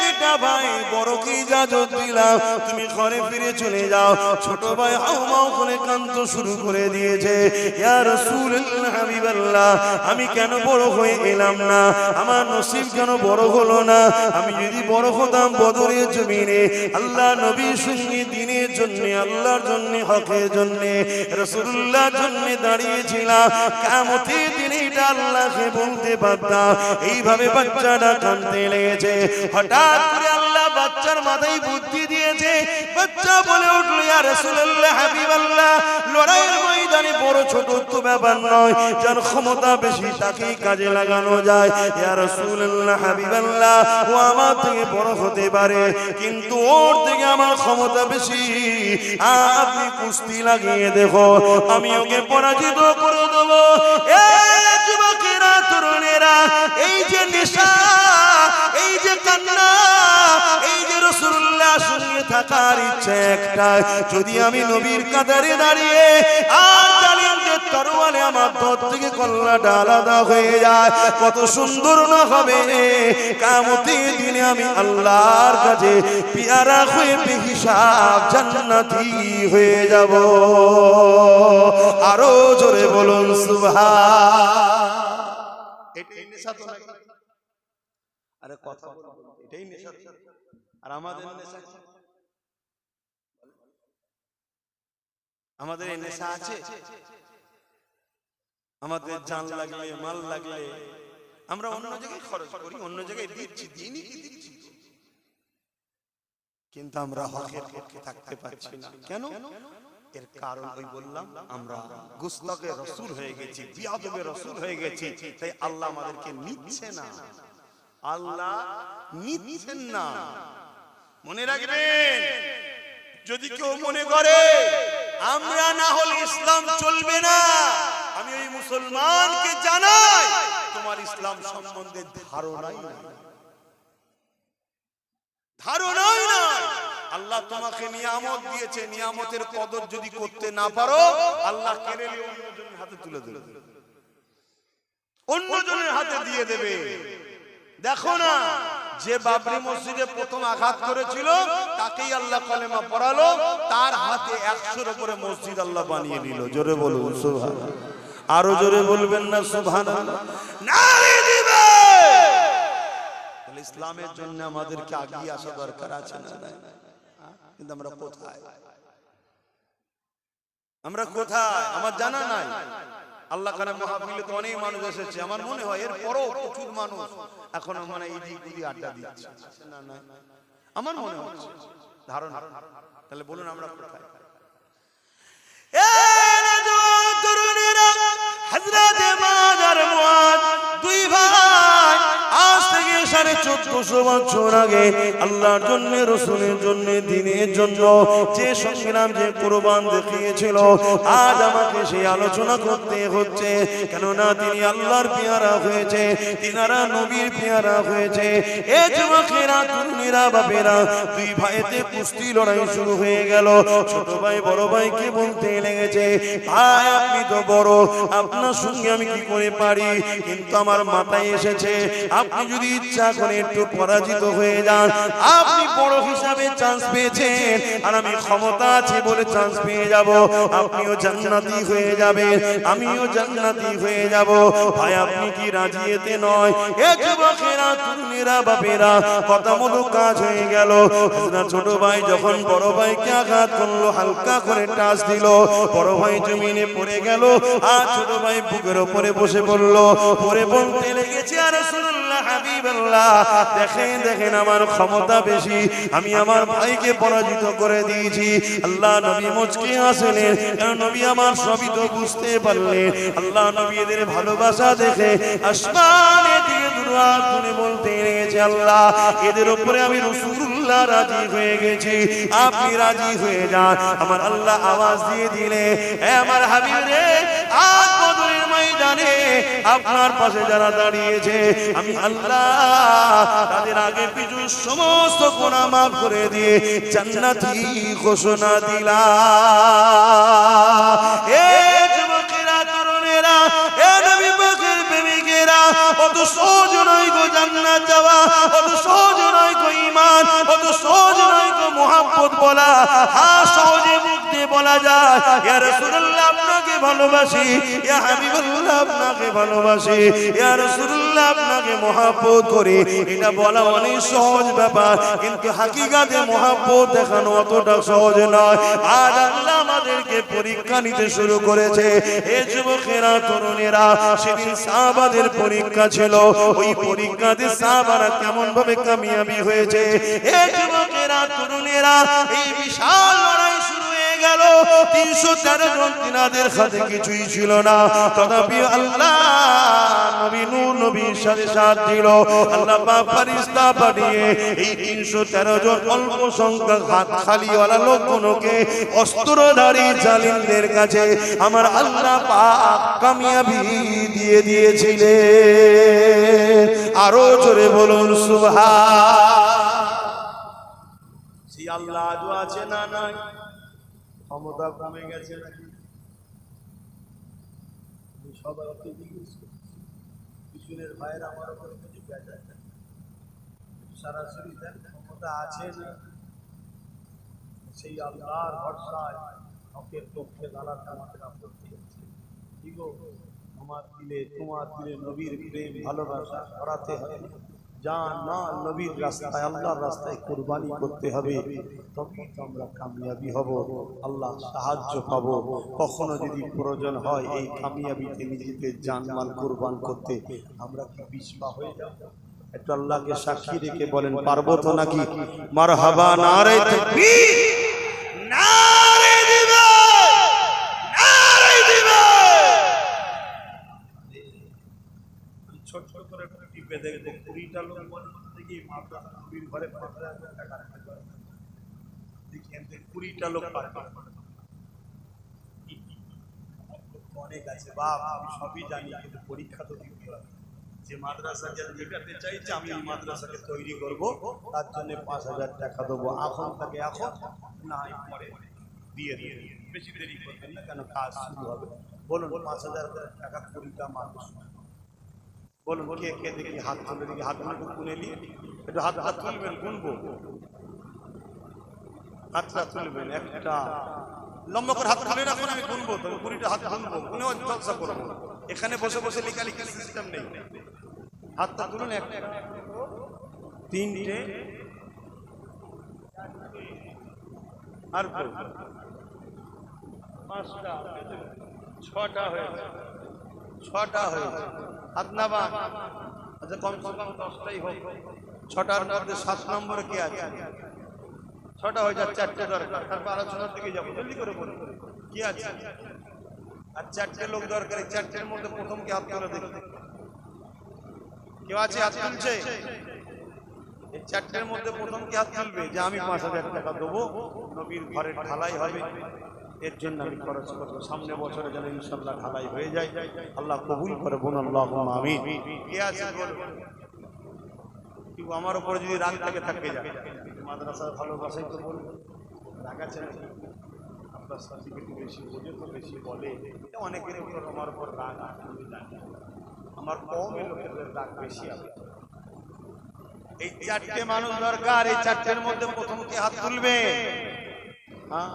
একটা ভাই বড়কে ইজাজত দিলাম, তুমি ঘরে ফিরে চলে যাও। ছোট ভাই হাউমাউ করে কাঁদতে শুরু করে দিয়েছে, ইয়া রাসূলুল্লাহ হাবিবাল্লাহ, আমি কেন বড় হয়ে এলাম না? আমার নসিব কেন বড় হলো না? আমি যদি বড় হতাম বদরের জমিনে আল্লাহ নবীর সঙ্গে দিনের জন্য, আল্লাহর জন্য, হকের জন্য, রাসূলুল্লাহর জন্য দাঁড়িয়েছিলাম, কিয়ামতের দিনে এটা আল্লাহকে বলতে পারতাম। এইভাবে বাচ্চাটা কাঁদতে লেগেছে। হঠাৎ করে আল্লাহ বাচ্চার মাথায় বুদ্ধি দিয়েছে, বাচ্চা বলে উঠল ইয়া রাসূলুল্লাহ হাবিবাল্লাহ, লড়াইয়ের ময়দানে বড় ছোট তো ব্যাপার নয়, যার ক্ষমতা বেশি তাকেই কাজে লাগানো যায়। ইয়া রাসূলুল্লাহ হাবিবাল্লাহ, ও আমার থেকে বড় হতে পারে কিন্তু ওর থেকে আমার ক্ষমতা বেশি, আপনি কুস্তি লাগিয়ে দেখো, আমি ওকে পরাজিত করে দেবো। এই যুবকেরা, তরুণেরা, এই যে নেশা, এই যে কান্না, এই যে রাসূলুল্লাহর সঙ্গে থাকার ইচ্ছা একটা, যদি আমি নবীর কাতারে দাঁড়িয়ে আর জালিমদের তরোয়ালে আমার তর থেকে কল্লাটা আলাদা হয়ে যায়, কত সুন্দর না হবে। কিয়ামতের দিনে আমি আল্লাহর কাছে পেয়ারা হয়ে বেহিসাব জান্নাতি হয়ে যাব। আরো জোরে বলুন সুবহান। এটাই নেশা তো নাকি? আরে কথা বলুন, এটাই নেশা। আর আমাদের নেশা, আমাদের এই নেশা আছে? আমাদের জান লাগলে, মাল লাগলে আমরা অন্য জায়গায় খরচ করি, অন্য জায়গায় দিচ্ছি, দিনই কি দিচ্ছি, কিন্তু আমরা হকের পক্ষে থাকতে পারছি না। কেন? এর কারণ ওই বললাম, আমরা গুস্তাখে রাসূল হয়ে গেছি, বিয়াদবে রাসূল হয়ে গেছি। তাই আল্লাহ আমাদেরকে নিচ্ছে না, আল্লাহ নিচ্ছেন না। মনে রাখবেন, যদি কেউ মনে করে আমরা না হলে ইসলাম চলবে না, আমি ওই মুসলমানকে জানাই তোমার ইসলাম সম্বন্ধে ধারণাই নাই, ধারণাই নাই। আল্লাহ তোমাকে নিয়ামত দিয়েছে, নিয়ামতের কদর যদি করতে না পারো, আল্লাহ কেড়ে নিয়ে অন্যজনের হাতে তুলে দেবে, অন্যজনের হাতে দিয়ে দেবে। দেখো না, যে বাবরি মসজিদে প্রথম আঘাত করেছিল তাকেই আল্লাহ কালেমা পড়ালো, তার হাতে 100-এর উপরে মসজিদ আল্লাহ বানিয়ে দিল। জোরে বলুন সুবহানাল্লাহ। আরো জোরে বলবেন না সুবহানাল্লাহ? নারে দিবে। তাহলে ইসলামের জন্য আমাদেরকে এগিয়ে আসা দরকার আছে না? কিন্তু আমরা কোথায়, আমরা কোথায় আমার জানা নাই। আল্লাহ কানে মাহফিলে তো অনেক মানুষ এসেছে, আমার মনে হয় এর পরও প্রচুর মানুষ এখনো মানে ইদি আড্ডা দিচ্ছে না, না আমার মনে হচ্ছে ধারণা। তাহলে বলুন আমরা কোথায়? হযরত মাদার মুআদ দুই ভাই আজ থেকে 1450 বছর আগে আল্লাহর জন্য, রাসূলের জন্য, দ্বীনের জন্য যে সংগ্রাম, যে কুরবান দেখিয়েছিল, আজ আমাকে সেই আলোচনা করতে হচ্ছে। কেননা তিনি আল্লাহর পেয়ারা হয়েছে, তিনারা নবীর পেয়ারা হয়েছে। এ যুবকেরা, তরুণীরা, বাপেরা, দুই ভাইতে কুস্তি লড়াই শুরু হয়ে গেল। ছোট ভাই বড় ভাইকে বলতে লেগেছে, ভাই আপনি তো বড়, আপনার সঙ্গে আমি কি করে পারি, কিন্তু আমার মাথায় এসেছে আপনি যদি ইচ্ছা করে একটু পরাজিত হয়ে যান, আপনি বড় হিসাবে চান্স পেয়েছেন, আর আমি ক্ষমতা আছে বলে চান্স পেয়ে যাব, আপনিও জান্নাতি হয়ে যাবেন, আমিও জান্নাতি হয়ে যাব। ভাই আপনি কি রাজি? এতে নয়। এ যুবকেরা, তরুণীরা, বাপেরা, কথা মতো কাজ হয়ে গেল। ছোট ভাই যখন বড় ভাইকে আঘাত করলো, হালকা করে টাচ দিল, বড় ভাই জমিনে পড়ে গেল, আর ছোট ভাই বুকের উপরে বসে পড়ল, পরে বলতে লেগেছে, আর রাসূলুল্লাহ হাবিবাল্লাহ, দেখেন দেখেন আমার ক্ষমতা বেশি, আমি আমার ভাইকে পরাজিত করে দিয়েছি। আল্লাহ নবী মুচকি হাসলেন, কারণ নবী আমার সবই তো বুঝতে পারলেন। আল্লাহ নবী এদের ভালোবাসা দেখে আসমানের দিকে দুরহাত করে বলতে লেগেছে, আল্লাহ এদের উপরে আমি রাসূলুল্লাহ রাজি হয়ে গেছি, আপনি রাজি হয়ে যান। আমার আল্লাহ আওয়াজ দিয়ে দিলে, হে আমার হাবিব রে, আজ বদরের ময়দানে আপনার পাশে যারা দাঁড়িয়েছে, আমি আল্লাহ তাদের আগে পিছু সমস্ত গুনাহ মাফ করে দিয়ে জান্নাতি ঘোষণা দিলাম। এ যুবকেরা, তরুণেরা, এ নবী পাকের প্রেমিকেরা, অত সহজ নয় গো জান্নাত যাওয়া, অত সহজ নয় গো ঈমান, অত সহজ নয় গো মুহাব্বত বলা। হ্যাঁ, সহজে মুখ দিয়ে বলা যায়, ইয়া রাসূলুল্লাহ আপনাকে ভালোবাসি, ইয়া হাবিবাল্লাহ আপনাকে ভালোবাসি, ইয়া রাসূলুল্লাহ আপনাকে মুহাব্বত করি, এটা বলা অনেক সহজ ব্যাপার, কিন্তু হাকিকাতে মুহাব্বত দেখানো অতটা সহজ নয়। আজ আল্লাহ আমাদেরকে পরীক্ষা নিতে শুরু করেছে। এ যুবকেরা, তরুণেরা, সেদিন সাহাবাদের পরীক্ষা ছিল, ওই পরীক্ষাতে সাহাবারা কেমন ভাবে কামিয়াবি হয়েছে। এ যুবকেরা, তরুণেরা, এই বিশাল লড়াই শুরু হয়ে গেল। 313 জন, তিনাদের হাতে কিছুই ছিল না, তথাপি আল্লাহ নবী নূর নবীর সাথে সাথ দিল। আল্লাহ পাক ফেরেশতা পাঠিয়ে এই 313 জন অল্প সংখ্যক হাত খালিওয়ালা লোকগুলোকে অস্ত্রধারী জালিমদের কাছে আমার আল্লাহ পাক কামিয়াবি দিয়ে দিয়েছিলেন। আরো জোরে বলুন সুবহান। সেই আল্লাহ আজও আছে না নাই? ক্ষমতা কমে গেছে নাকি? সবাইকে জিজ্ঞেস করছি পিছনের ভাইয়ের আমার উপরে কিছু বেজায় সরাসরি দেন ক্ষমতা আছে না সেই আল্লাহর ভরসায় হকের পক্ষে দাঁড়াতে আমাদের আপত্তি আছে কি গো তোমার দিলে নবীর প্রেম ভালোবাসা করাতে হবে জান মাল নবীর রাস্তায় আল্লাহর রাস্তায় কুরবানি করতে হবে তবেই তো আমরা কামিয়াবি হব আল্লাহ সাহায্য পাবো কখনো যদি প্রয়োজন হয় এই কামিয়াবিতে নিজেদের জান মাল কুরবান করতে আমরা কি পিছপা হয়ে যাব একটু আল্লাহকে সাক্ষী রেখে বলেন পারবো তো নাকি মারহাবা নারে তাকবীর নারে দিবে নারে দিবে ছোট ছোট করে টিপে দেখবো 20টা লোক দেখি মাদ্রাসা নবীর ঘরে 50,000 টাকা রাখতে পারে দেখি এতে 20টা লোক পারে অনেক আছে বাপ আমি সবই জানি কিন্তু পরীক্ষা তো দিতে হবে যে মাদ্রাসাকে যেটাতে চাইছে আমি এই মাদ্রাসাকে তৈরি করব তার জন্য 5,000 টাকা দেবো এখন তাকে এখন না পরে দিয়ে দিয়ে বেশি দেরি করবেন না কেন কাজ শুরু হবে বলুন 5,000 টাকা 20টা মানুষ বলুন কে কে দেখি হাত তুলে দেখি হাতগুলো একটু গুনে নিয়ে একটু হাত হাত তুলবেন গুনবো হাতটা তুলবেন একটা লম্বা করে হাত তুলে রাখুন আমি গুনবো তবে 20টা হাত গুনবো গুনেও জলসা করবো এখানে বসে বসে লেখালেখি সিস্টেম নেই হাতটা তুলুন একটা 3টে আর 5টা 6টা হয়েছে 6টা হয়েছে হাত নাবা আচ্ছা কমসে কম 10টাই হোক 6টার মধ্যে 7 নম্বরে কে আছে 6টা হয়ে যায় 4টে দরকার তারপর আলোচনার দিকে যাবো জলদি করে বলুন কি আছে আর 4টে লোক দরকার 4টের মধ্যে প্রথম কে হাত তুলে দেখতে কেউ আছে হাত তুলছে এই 4টের মধ্যে প্রথম কে হাত তুলবে যে আমি 5,000 টাকা দেবো নবীর ঘরের ঢালাই হবে এর জন্য আমি খরচ করবো সামনে বছরে যেন ইনশাআল্লাহ ঢালাই হয়ে যায় আল্লাহ কবুল করে বলুন আল্লাহুম্মা আমিন কে আছে বলুন কিন্তু আমার উপরে যদি রাগ থেকে থাকে যায় মাদ্রাসার ভালোবাসাই তো বলবো রাগ আছে না আপনার সার্টিফিকেট বেশি বোঝে তো বেশি বলে অনেকের উপর আমার উপর রাগ আমি জানি আমার কমে লোকেদের রাগ বেশি আছে এই 4টে মানুষ দরকার এই 4টের মধ্যে প্রথম কে হাত তুলবে হ্যাঁ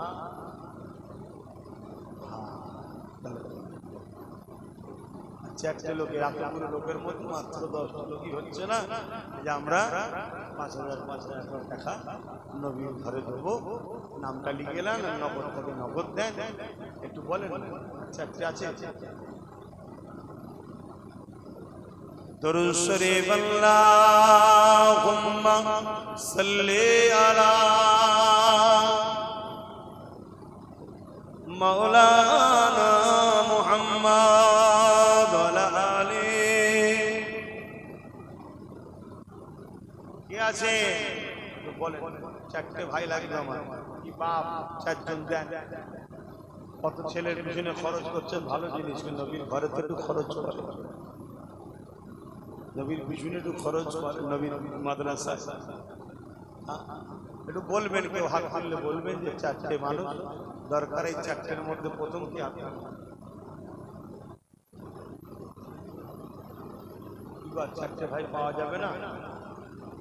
4টে লোকের এতগুলো লোকের মধ্যে মাত্র 10টা লোকই হচ্ছে না যে আমরা 5,000 টাকা নবীর ঘরে দেবো নামটা লিখে এলাম নগদ থেকে নগদ দেন একটু বলেন 4টে আছে দরুদ শরীফ আল্লাহুম্মা সাল্লি আলা মাওলানা মুহাম্মদ ওয়া আলি কে আছে বলেন 4টে ভাই লাগবে আমার কি বাপ 4জন দেন কত ছেলের পিছনে খরচ করছেন ভালো জিনিস নবীর ঘরে তো একটু খরচ করে নবীর পিছনে একটু খরচ করে নবীর মাদ্রাসা একটু বলবেন কেউ হাত তুললে বলবেন যে 4টে মানুষ দরকার এই 4টের মধ্যে প্রথম কি হাত এবার 4টে ভাই পাওয়া যাবে না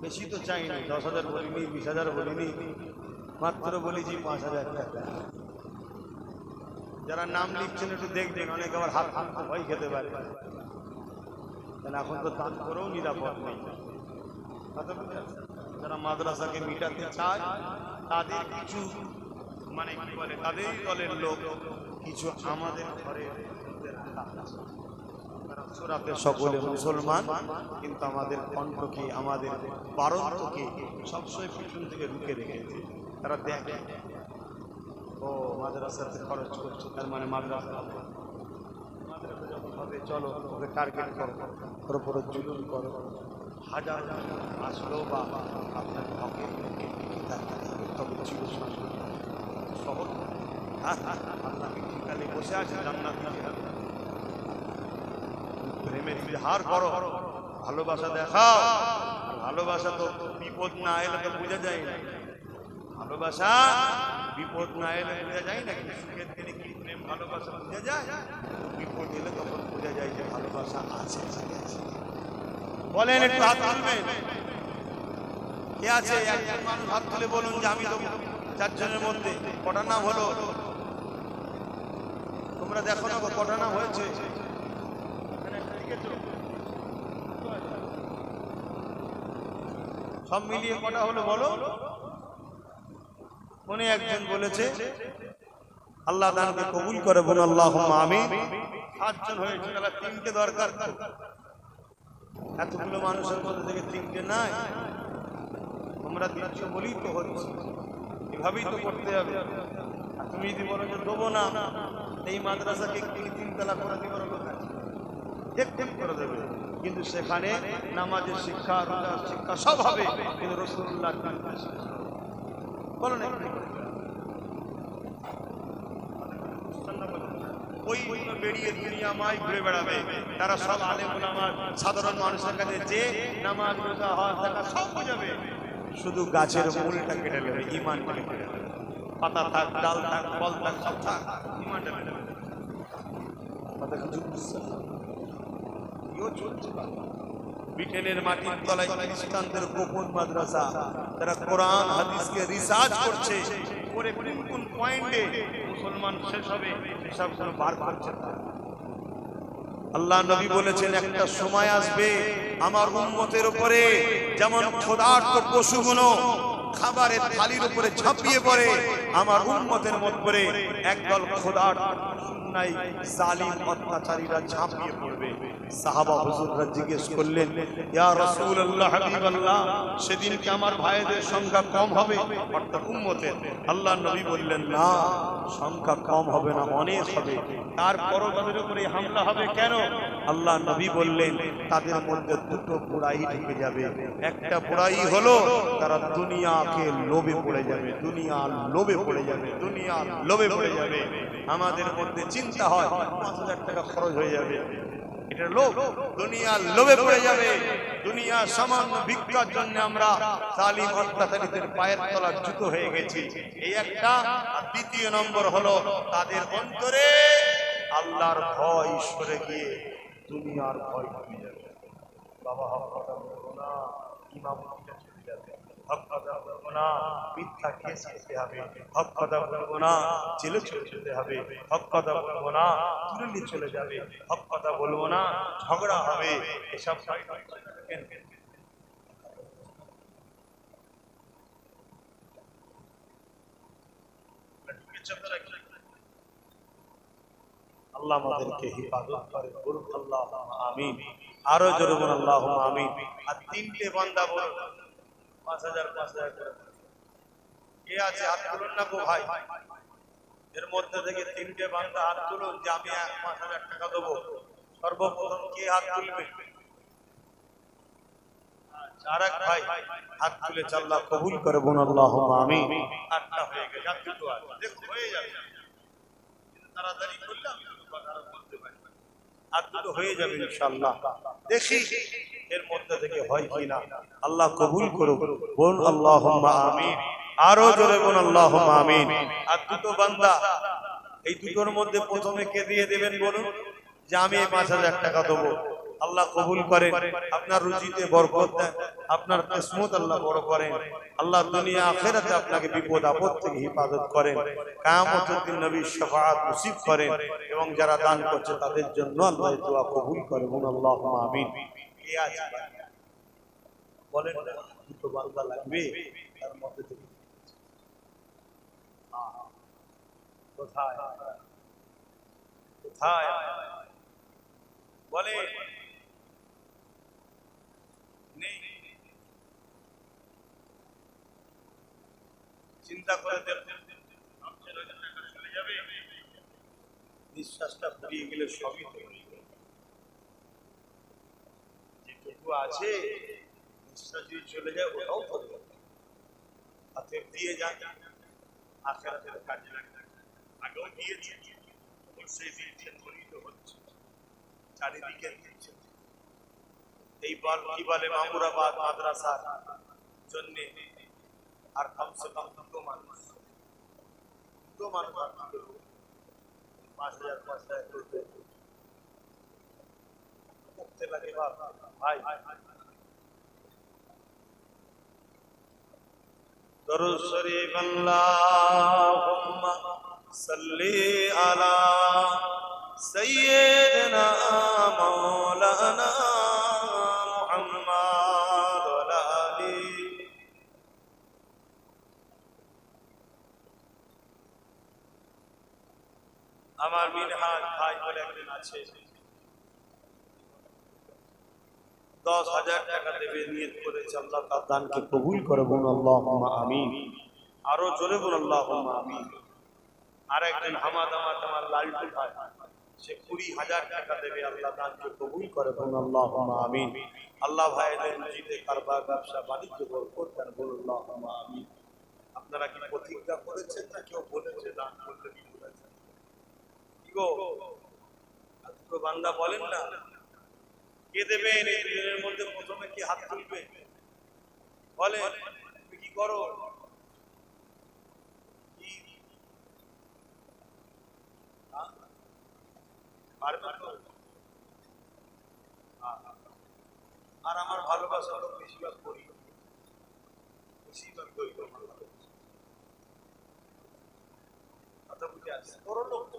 বেশি তো চাইনি 10,000 বলিনি 20,000 বলিনি মাত্র বলেছি 5,000 টাকা যারা নাম লিখছেন একটু দেখবেন অনেক আবার হাত ভয় খেতে পারে কেন এখন তো দান করেও নিরাপদ নেই যারা মাদ্রাসাকে মিটাতে চায় তাদের কিছু মানে কি বলে তাদের দলের লোক কিছু আমাদের ঘরে সকলে মুসলমান কিন্তু আমাদের কণ্ঠকে আমাদের বারন্তকে সবসময় পিছন থেকে রুখে রেখেছে তারা দেখে ও মাদ্রাসাতে খরচ করছে তার মানে মাদ্রাসা যখন হবে চলো ওকে টার্গেট করো ওর উপরে জুলুম করো হাজার আসলো বা আপনার হকে তবে ছিল শহর আল্লাহকে ঠিকালে বসে আছে জান্নাত প্রেমের ইজহার করো ভালোবাসা দেখাও ভালোবাসা তো বিপদ না এলে তো বোঝা যায় না ভালোবাসা বিপদ না এলে বোঝা যায় না সুখের দিনে কি প্রেম ভালোবাসা বোঝা যায় বিপদ এলে তখন বোঝা যায় যে ভালোবাসা আছে। বলেন, একটু হাত তুলবেন। কে আছে? একজন মানুষ হাত তুলে বলুন যে আমি দেবো। চারজনের মধ্যে কটা নাম হলো? তোমরা দেখো না কটা নাম হয়েছে? সব মিলিয়ে কটা হলো বলো? মনে একজন বলেছে আল্লাহ দানকে কবুল করে, বলুন আল্লাহুম্মা আমিন। 7 জন হয়েছে, তাহলে 3টে দরকার। এতগুলো মানুষের মধ্যে থেকে 3টে নাই, তোমরা দিচ্ছ বলেই তো হচ্ছে। এভাবেই তো করতে হবে। আর তুমি যদি বলো যে দেবো না, এই মাদ্রাসাকে 3 তালা করে দিবার লোক আছে, ঠিক করে দেবে, কিন্তু সেখানে নামাজের শিক্ষা, রোজার শিক্ষা সব হবে, কিন্তু রাসূলুল্লাহ বলো না ওই বেরিয়ে দুনিয়াময় ঘুরে বেড়াবে। তারা সব আলেম ওলামা সাধারণ মানুষের কাছে যে নামাজ রোজা হজ যাকাত সব বুঝাবে, শুধু গাছের মূলটা কেটে নেবে, ঈমানটা কেটে নেবে। পাতা থাক, ডাল থাক, ফল থাক, সব থাক, ঈমানটা কেটে নেবে। কথা কিছু বুঝছে না? ইও চলছে। ব্রিটেনের মাটির তলায় খ্রিস্টানদের গোপন মাদ্রাসা, তারা কোরআন হাদিসকে রিসার্চ করছে, করে কোন পয়েন্টে মুসলমান শেষ হবে এসব কোনো বার করছে না। আল্লাহ নবী বলেছেন একটা সময় আসবে আমার উম্মতের উপরে যেমন ক্ষুধার্ত পশুগুলো খাবারের থালির উপরে ঝাঁপিয়ে পড়ে, আমার উম্মতের মধ্যে একদল ক্ষুধার্ত নাই জালিম অত্যাচারীরা ঝাঁপিয়ে পড়বে। সাহাবা হুজুররা জিজ্ঞেস করলেন, ইয়া রাসূলুল্লাহ, হাবিবাল্লাহ, সেদিন কি আমার ভাইদের সংখ্যা কম হবে, অর্থাৎ উম্মতের? আল্লাহ নবী বললেন, না, সংখ্যা কম হবে না, অনেক হবে। তারপরও তাদের উপরে হামলা হবে কেন? আল্লাহ নবী বললেন, তাদের মধ্যে দুটো বুড়াই ঢুকে যাবে। একটা বুড়াই হলো তারা দুনিয়াকে লোভে পড়ে যাবে, দুনিয়ার লোভে পড়ে যাবে, দুনিয়ার লোভে পড়ে যাবে। আমাদের মধ্যে চিন্তা হয় 5,000 টাকা খরচ হয়ে যাবে, এটা লোভ, দুনিয়ার লোভে পড়ে যাবে। দুনিয়া সামান্য ভিক্ষার জন্য আমরা জালিম অত্যাচারীদের পায়ের তলার জুতো হয়ে গেছি, এই একটা। আর দ্বিতীয় নম্বর হলো তাদের অন্তরে আল্লাহর ভয় সরে গিয়ে দুনিয়ার ভয় কমে যাবে। বাবা হক কথা বলবো না, ইমামতিটা চলে যাবে, হক কথা বলবো না, মিথ্যা কেস খেতে হবে, হক কথা বলবো না, জেলে চলে যেতে হবে, হক কথা বলবো না, তুলে চলে যাবে, হক কথা বলবো না, ঝগড়া হবে, এসব আল্লাহ আমাদেরকে হিফাজত করে, বলুন আল্লাহুম্মা আমিন। আরো জোরে বলুন আল্লাহুম্মা আমিন। আর 3টে বান্দা বলুন 5,000 5,000 করে। কে আছে হাত তুলুন না গো ভাই, এর মধ্যে থেকে 3টে বান্দা হাত তুলুন যে আমি 5,000 টাকা দেবো। সর্বপ্রথম কে হাত তুলবে? আরেক ভাই হাত তুলে আল্লাহ কবুল করে, বলুন আল্লাহুম্মা আমিন। 8টা হয়ে গেছে, আর দুটো আছে, দেখুন হয়ে যাবে, তাড়াতাড়ি করলে আমি দুটো কথা বলতে পারি, আর দুটো হয়ে যাবে ইনশাআল্লাহ। দেখি এর মধ্যে থেকে হয় কিনা, আল্লাহ কবুল করুক, বলুন আল্লাহুম্মা আমিন। আরো জোরে বলুন আল্লাহুম্মা আমিন। আর দুটো বান্দা, এই দুটোর মধ্যে প্রথমে কে দিয়ে দেবেন বলুন, যে আমি 5,000 টাকা দেবো। আল্লাহ কবুল করেন, আপনার রুজিতে বরকত দেন, আপনার কিসমত আল্লাহ বড় করেন, আল্লাহ দুনিয়া আখিরাতে আপনাকে বিপদ আপদ থেকে হিফাজত করেন, কিয়ামতের দিন নবীর শাফাআত নসিব করেন, এবং যারা দান করছে তাদের জন্য আল্লাহ দোয়া কবুল করেন, বলুন আল্লাহুম্মা আমিন। কে আছে বলেন না, দুটো বান্দা লাগবে, তার মধ্যে থেকে কোথায় কোথায় বলে নেই? চিন্তা করে দেখুন, চলে যাবে, নিঃশ্বাসটা ফুরিয়ে গেলে সবই তো যেটুকু আছে, নিঃশ্বাস যদি চলে যায় ওটাও করবে, হাতে দিয়ে যান, আখিরাতের কাজে লাগবে। আগেও দিয়েছি, সেই দিচ্ছে ধ্বনিত হচ্ছে, চারিদিকে দিচ্ছে। এইবার কি বলে মামুরাবাদ মাদ্রাসার জন্য আর কমসে কম দুটো মানুষ 5,000 5,000 করবে, ভাই দরুদ শরীফ আল্লাহুম্মা সাল্লি আলা সাইয়্যিদিনা মাওলানা মুহাম্মদ ওয়া আলি। আমার মিনহাজ ভাই বলে একজন আছে, 10,000 টাকা দেবে নিয়ত করেছে, আল্লাহ তার দানকে কবুল করে বলুন আল্লাহুম্মা আমিন। আরো জোরে বলুন আল্লাহুম্মা আমিন। আর একজন হামাদামাত আমার লালটু ভাই, সে 20,000 টাকা দেবে, আল্লাহ দানকে কবুল করে বলুন আল্লাহুম্মা আমিন। আল্লাহ ভাইদের মসজিদে কারবার ব্যবসা বাণিজ্য করতেন বলুন আল্লাহুম্মা আমিন। আপনারা কি প্রতিজ্ঞা করেছেন না কেউ বলেছে দান করতে কি বলেছেন? কি গো আজকে বান্দা বলেন না কে দেবেন? এই দুজনের মধ্যে প্রথমে কি হাত তুলবে? বলে তুমি কি করো? আর আমার ভালোবাসা লোক বেশিরভাগ করি, বেশিরভাগ করি কথা বুঝে আসছে তোর লোক তো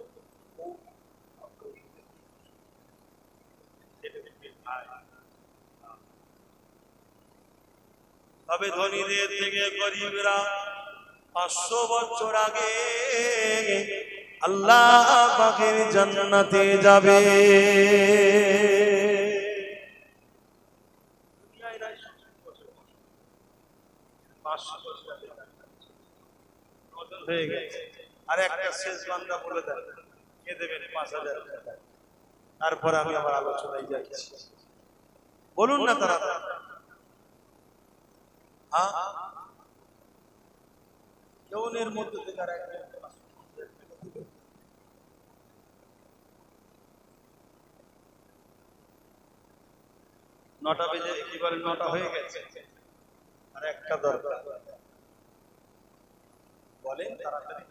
তবে ধনীদের থেকে গরিবরা 500 বছর আগে আল্লাহ পাকের জান্নাতে যাবে। হয়ে গেছে। আর একটা শেষ বান্দা বলে দেন কে দেবেন 5,000 টাকা, তারপরে আমি আবার আলোচনায় যাচ্ছি। বলুন না তারা কেউনের মধ্যে থেকে আর একটা 9টা বেজে একেবারে 9টা হয়ে গেছে, আর একটা দরকার। বলেন তাড়াতাড়ি।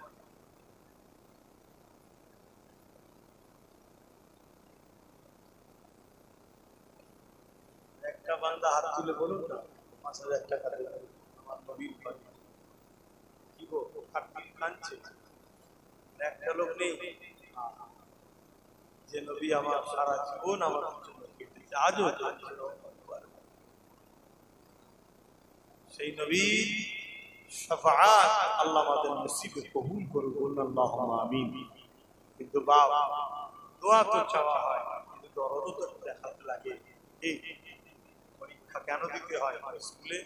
একটা বান্দা হাত তুলে বলুন না 5,000 টাকা দেবেন আমার নবীর বাড়ি। কি গো খাটনি কাঁদছে? একটা লোক নেই যে নবী আমার সারা জীবন আমার জন্য কেটেছে, আজও সেই নবী শাফাআত আল্লাহ আমাদের নসিবে কবুল করুন বলুন আল্লাহুম্মা আমিন। কিন্তু বাবা দোয়া তো চাওয়া হয়, কিন্তু দরদও তো দেখাতে লাগে। এই পরীক্ষা কেন দিতে হয়? স্কুলে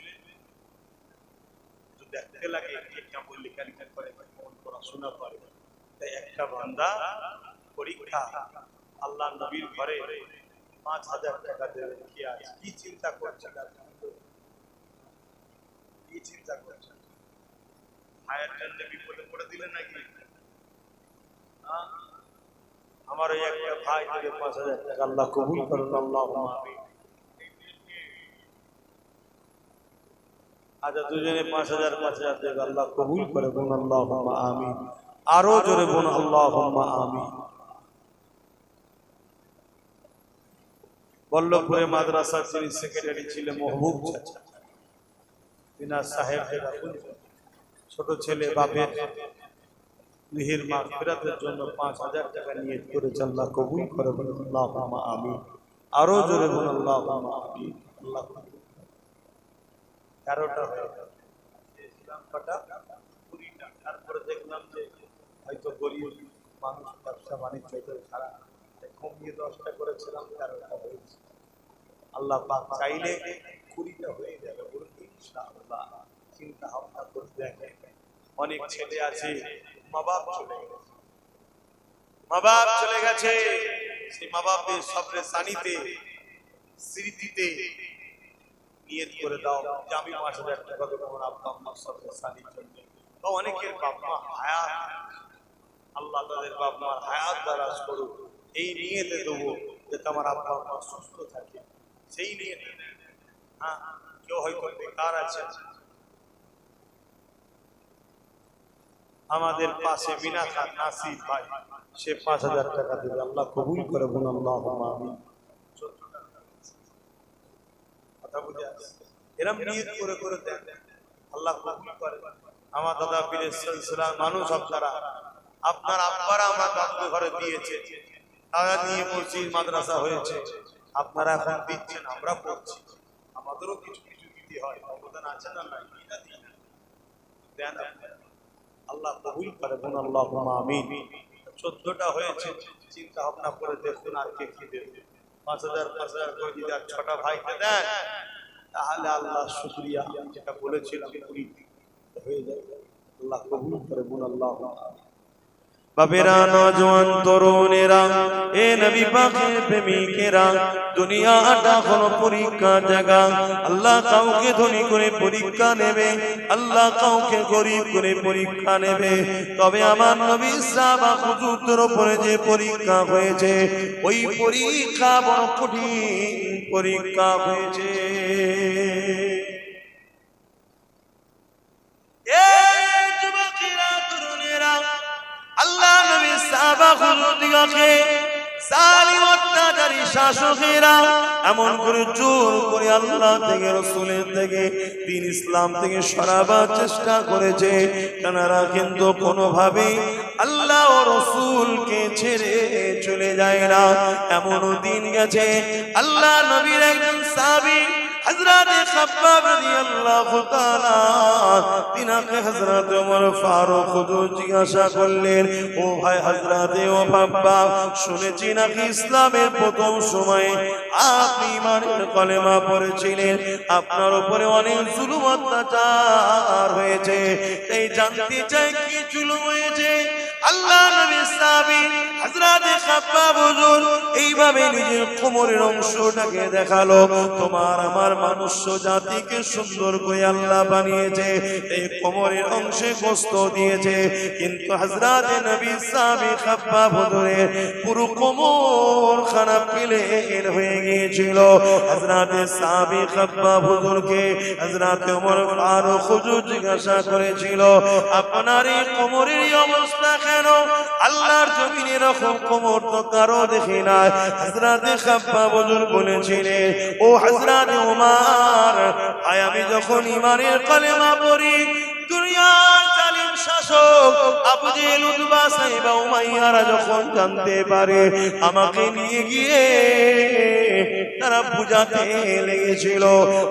দেখতে লাগে কেমন লেখালেখা করে, কেমন পড়াশোনা করে। তাই একটা বান্দা পরীক্ষা আল্লাহ নবীর ঘরে 5,000 টাকা দেবেন, কি আছে? কি চিন্তা করছেন? কি চিন্তা করছেন? হায়ার জন্য বিপদে পড়ে দিলেন নাকি? আমার ওই একটা ভাই থেকে 5,000 টাকা আল্লাহ কবুল করুন আল্লাহুম্মা আমিন। আচ্ছা দুজনে 5,000 দেবে, আল্লাহ কবুল করে বলুন আল্লাহুম্মা আমিন। আরো জোরে বলুন আল্লাহুম্মা আমিন। বল্লভপুরে মাদ্রাসার যিনি সেক্রেটারি ছিলেন মহবুব চাচা, বিনা সাহেব ছোট ছেলে বাপের নিহির মাগফিরাতের জন্য 5,000 টাকা নিয়ত করেছে, আল্লাহ কবুল করে বলুন আল্লাহুম্মা আমিন। আরো জোরে বলুন আল্লাহুম্মা আমিন। আল্লাহ 11টা হয়ে গেল, ইসলাম পাটা 20টা। তারপরে দেখলাম যে হয়তো গরিব মানুষ ব্যবসা বাণিজ্য ছাড়া কমিয়ে 10টা করেছিলাম, 11টা হয়েছে। আল্লাহ পাক চাইলে 20টা হয়ে যাবে বলুন ইনশাআল্লাহ। চিন্তা ভাবনা করে দেখেন, অনেক ছেলে আছে মা বাপ চলে গেছে, সেই মা বাপের সবরে সানিতে স্মৃতিতে নিয়ত করে দাও যে আমি 5,000 টাকা দেবো আমার আব্বা আম্মার সবরে সানির জন্য। বা অনেকের বাপ মা হায়াত, আল্লাহ তাদের বাপ মার হায়াত দারাজ করুক, এই নিয়তে দেবো যাতে আমার আব্বা আম্মা সুস্থ থাকে, সেই নিয়তে। হ্যাঁ, কেউ হয়তো বেকার আছে, আমাদের পাশে বিনা খান নাসির ভাই, সে 5,000 টাকা দেবে, আল্লাহ কবুল করে বলুন আল্লাহুম্মা আমিন। কথা বুঝে আসছে? এরম নিয়ত করে করে দেন, আল্লাহ কবুল করে। আমার দাদা পীরের সিলসিলার মানুষ আপনারা, আপনার আব্বারা আমার দাদুর ঘরে দিয়েছে, তারা নিয়ে মসজিদ মাদ্রাসা হয়েছে, আপনারা এখন দিচ্ছেন, আমরা পড়ছি, আমাদেরও কিছু কিছু দিতে হয়, অবদান আছে না নাই? দেন আপনারা, আল্লাহ কবুল করে। বলুন আল্লাহুম্মা আমিন। 14টা হয়েছে, চিন্তা ভাবনা করে দেখুন আর কে কি দেবে। 5000 5000 করে যদি আর 6টা ভাইকে দেন, তাহলে আল্লাহ শুকরিয়া, যেটা বলেছিলাম পুরি হয়ে যাবে। আল্লাহ কবুল করে। বলুন আল্লাহুম্মা আমিন। বাবেরা, নওজোয়ান তরুণেরা, এ নবী পাকের প্রেমিকেরা, দুনিয়াটা হলো পরীক্ষার জায়গা। আল্লাহ কাউকে ধনী করে পরীক্ষা নেবে, আল্লাহ কাউকে গরিব করে পরীক্ষা নেবে। তবে আমার নবী সাহাবা হুজুরদের উপরে যে পরীক্ষা হয়েছে, ওই পরীক্ষা বড় কঠিন পরীক্ষা হয়েছে। আল্লাহ নবী সাহাবা হুজুরদিগকে জালিম অত্যাচারী শাসকেরা এমন করে জোর করে আল্লাহ থেকে, রাসূলের থেকে, দ্বীন ইসলাম থেকে সরাবার চেষ্টা করেছে। তারা কিন্তু কোনোভাবেই আল্লাহ ও রাসূলকে ছেড়ে চলে যায় না। এমনও দিন গেছে, আল্লাহ নবীর একজন সাহাবী হযরত খাব্বাব রাদিয়াল্লাহু তাআলা, তিনাকে হযরত ওমর ফারুক হুজুর জিজ্ঞাসা করলেন, ও ভাই হযরত ও খাব্বাব, শুনেছি নাকি ইসলামের প্রথম সময়ে আপনি ঈমানের কলেমা পড়েছিলেন, আপনার উপরে অনেক জুলুম অত্যাচার হয়েছে, এই জানতে চাই কি জুলুম হয়েছে? আল্লাহ নবীর সাহাবী হযরত খাব্বাব হুজুর এইভাবে নিজের কোমরের অংশটাকে দেখালো, তোমার আমার মনুষ্য জাতিকে সুন্দর করে আল্লাহ বানিয়েছে, এই কোমরের অংশে গোশত দিয়েছে, কিন্তু হযরত নবী সাহাবী খাব্বাব হুজুরের পুরো কোমর খানা প্লেন হয়ে গিয়েছিল। হযরত সাহাবী খাব্বাব হুজুরকে হযরত ওমর ফারুক হুজুর জিজ্ঞাসা করেছিল, আপনার এই কোমরের অবস্থা কেন? আল্লাহর জমিনে এরকম কোমর তো কারো দেখি নাই। হযরত খাব্বাব হুজুর বলেছিলেন, ও হযরত ওমর, আমি যখন ঈমানের কলেমা পড়ি, দুনিয়ার জালিম শাসক আবু জেহেল, উতবা, সাইবা, উমাইয়ারা যখন জানতে পারে, আমাকে নিয়ে গিয়ে তারা বুঝাতে লেগেছিল,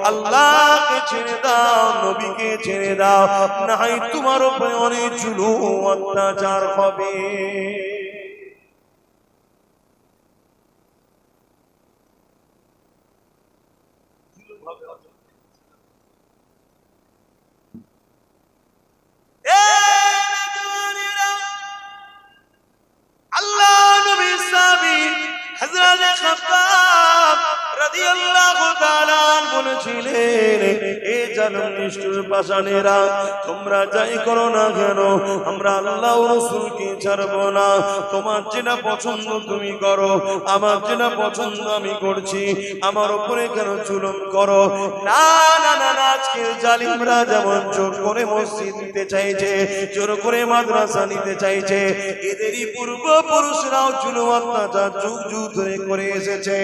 আল্লাহকে ছেড়ে দাও, নবীকে ছেড়ে দাও, না হয় তোমার উপরে অনেক জুলুম অত্যাচার হবে। আল্লাহ নবীর সাহাবী হযরত খাব্বাব রাদিয়াল্লাহু তাআলা বলেছিলেন, এ জালিম নিষ্ঠুর পাষাণেরা, তোমরা যাই করো না কেন, আমরা আল্লাহ ও রাসূলকে ছাড়ব না। তোমার যেটা পছন্দ তুমি করো, আমার যেটা পছন্দ আমি করছি, আমার উপরে কেন জুলুম করো? না না না, আজকের জালিমরা যেমন জোর করে মসজিদ নিতে চাইছে, জোর করে মাদ্রাসা নিতে চাইছে, এদেরই পূর্বপুরুষরাও জুলুম অত্যাচার যুগ যুগ ধরে করে এসেছে।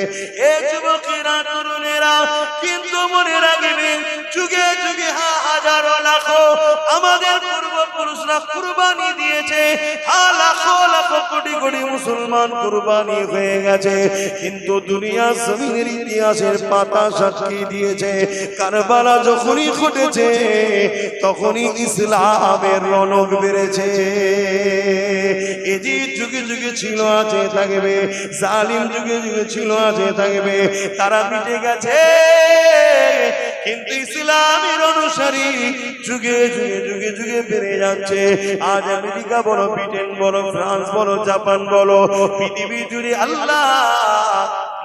এই যুবকেরা, তরুণেরা, কিন্তু মনে রাখবেন, যুগে যুগে হাজারো লাখো আমাদের পূর্বপুরুষরা কুরবানি দিয়েছে, লাখো লাখো কোটি কোটি মুসলমান কুরবানি হয়ে গেছে, কিন্তু দুনিয়া জমিনের ইতিহাসের পাতা সাক্ষী দিয়েছে, কারবালা যখনই ঘটেছে তখনই ইসলামের রনক বেড়েছে। এই যে যুগে যুগে ছিল, আছে, থাকবে, জালিম যুগে যুগে ছিল, আছে, থাকবে, তারা মিটে গেছে, কিন্তু ইসলামের অনুসারী যুগে যুগে যুগে যুগে বেড়ে যাচ্ছে। আজ আমেরিকা বলো, ব্রিটেন বলো, ফ্রান্স বলো, জাপান বলো, পৃথিবী জুড়ে আল্লাহ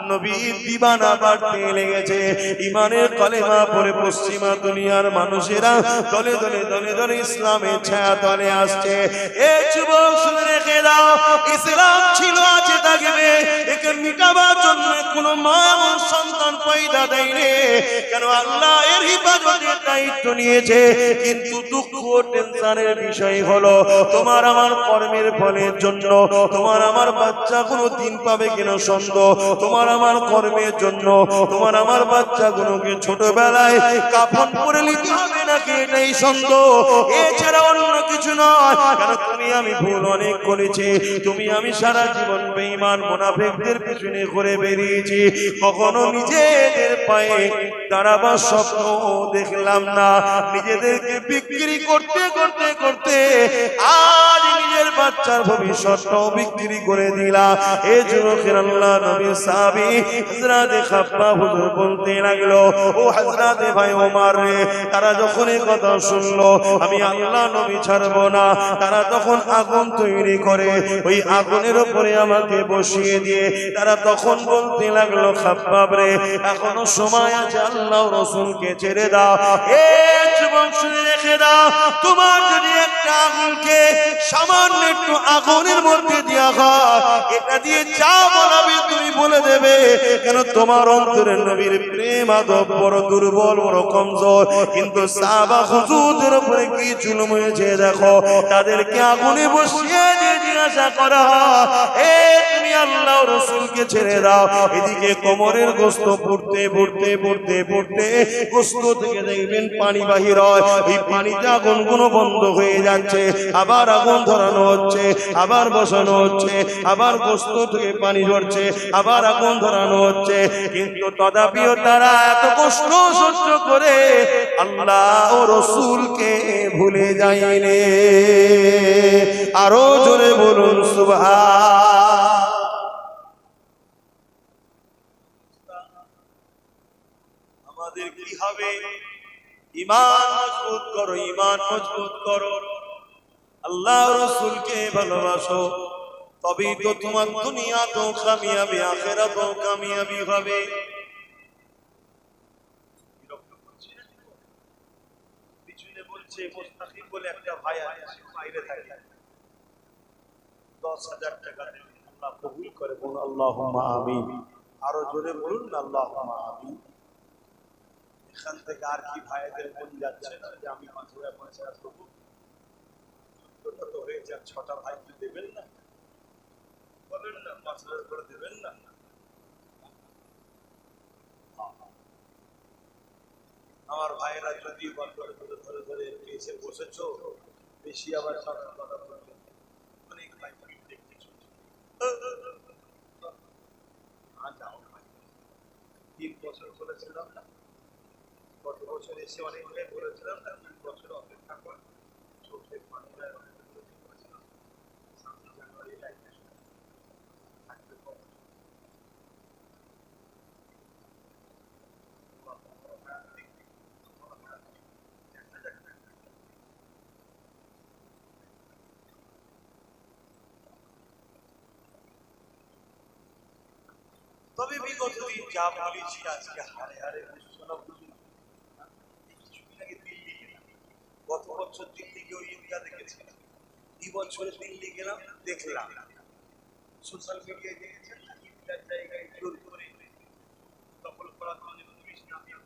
নবীর দিবানা বাড়তে লেগেছে। ঈমানের কলেমা পড়ে পশ্চিমা দুনিয়ার মানুষেরা দলে দলে দলে দলে ইসলামের ছায়া তলে আসছে। এ যুবক শুনে রেখে দাও, ইসলাম ছিল, আছে, বেঁচে থাকবে, একে মিটাবার জন্য কোনো মা এবং সন্তান পয়দা দেয়নি। কেন আল্লাহ এর হিফাজতের দায়িত্ব নিয়েছে। কিন্তু দুঃখ ও টেনশনের বিষয় হলো তোমার আমার কর্মের ফলের জন্য তোমার আমার বাচ্চা কোনো দিন পাবে কিনা সন্দেহ। তোমার আমার কর্মের জন্য তোমার আমার বাচ্চাগুলোকে ছোটবেলায় কাফন পরে নিতে হবে নাকি এটাই সন্দেহ, এছাড়া অন্য কিছু নয়। কেন তুমি আমি ভুল অনেক করেছি, তুমি আমি সারা জীবন বেঈমান মুনাফিকদের পিছনে ঘুরে বেরিয়েছি, কখনো নিজেদের পায়ে দাঁড়াবার স্বপ্ন দেখলাম না। নিজেদেরকে বিক্রি করতে করতে করতে আজ নিজের বাচ্চার ভবিষ্যৎটাও বিক্রি করে দিলাম। এই যুবকের আল্লাহ নবী সাহাবী হযরত খাব্বাব হুজুর বলতে লাগলো, ও হযরত ভাই ওমর রে, তারা যখন এই কথা শুনলো আমি আল্লাহ নবী ছাড়বো না, তারা তখন আগুন তৈরি করে ওই আগুনের উপরে আমাকে বসিয়ে দিয়ে তারা তখন বলতে লাগলো, খাব্বাব রে এখনো সময় আছে, আল্লাহ রাসূলকে ছেড়ে দাও। এই যুবক শুনে রেখে দাও, তোমার যদি একটা আগুনকে সামান্য একটু আগুনের মধ্যে দেওয়া হয়, এটা দিয়ে যা বলাবে তুমি বলে দেবে। কেন তোমার অন্তরের নবীর প্রেম আদব বড় দুর্বল, বড় কমজোর। কিন্তু সাহাবা হুজুরদের উপরে কি জুলুম হয়েছে দেখো, তাদেরকে আগুনে বসিয়ে দিয়ে জিজ্ঞাসা করা, এ তুমি আল্লাহ রাসূলকে ছেড়ে দাও। এদিকে কোমরের গোশত পড়তে পড়তে পড়তে পড়তে গোশত থেকে দেখবেন পানি বাহির হয়, এই পানিতে আগুনগুলো বন্ধ হয়ে যাচ্ছে, আবার আগুন ধরানো হচ্ছে, আবার বসানো হচ্ছে, আবার গোশত থেকে পানি ঝরছে, আবার আগুন ধরানো হচ্ছে। কিন্তু তথাপিও তারা এত কষ্ট সহ্য করে আল্লাহ ও রাসূলকে ভুলে যায়নি। আরো জোরে বলুন সুবহান। আমাদের কি হবে? ঈমান মজবুত করো, ঈমান মজবুত করো, আল্লাহ রাসূলকে ভালোবাসো, তবেই তো তোমার দুনিয়াতেও কামিয়াবি, আখিরাতেও কামিয়াবি হবে। পিছনে বলছে মুস্তাকিম বলে একটা ভাই আছে, বাইরে থাকে, 10,000 টাকা দেবে, আল্লাহ কবুল করে, বলুন আল্লাহুম্মা আমিন। আরো জোরে বলুন না আল্লাহুম্মা আমিন। এখান থেকে আর কি ভাইদের মন যাচ্ছে না যে আমি 5,000 দেবো? ছোটটা তো হয়ে যাক, 6টা ভাই কি দেবেন না? বলেন না 5,000 করে দেবেন না? আমার ভাইয়েরা যদি ধরে ধরে ধরে এসে বসেছো, বেশি আবার কথা বলবে, অনেক ভাই দেখতেছো। যাও ভাই, 3 বছর বলেছিলাম না, গত বছর এসে অনেক ভাই বলেছিলাম না 3 বছর অপেক্ষা কর, চোখের পানি বলেছিলাম 7 জানুয়ারি থাকবে। তবে বিগত দিন যা বলেছি আজকে হারে হারে ঘোষণা বুঝুন। কিছুদিন আগে দিল্লি গেলাম, গত বছর দিল্লি গিয়ে ঈদগাহ দেখেছি, এই বছর দিল্লি গেলাম, দেখলাম সোশ্যাল মিডিয়ায় দেখেছেন ঈদগাহ জায়গায় জোর করে দখল করা কারণে পুলিশ নামিয়ে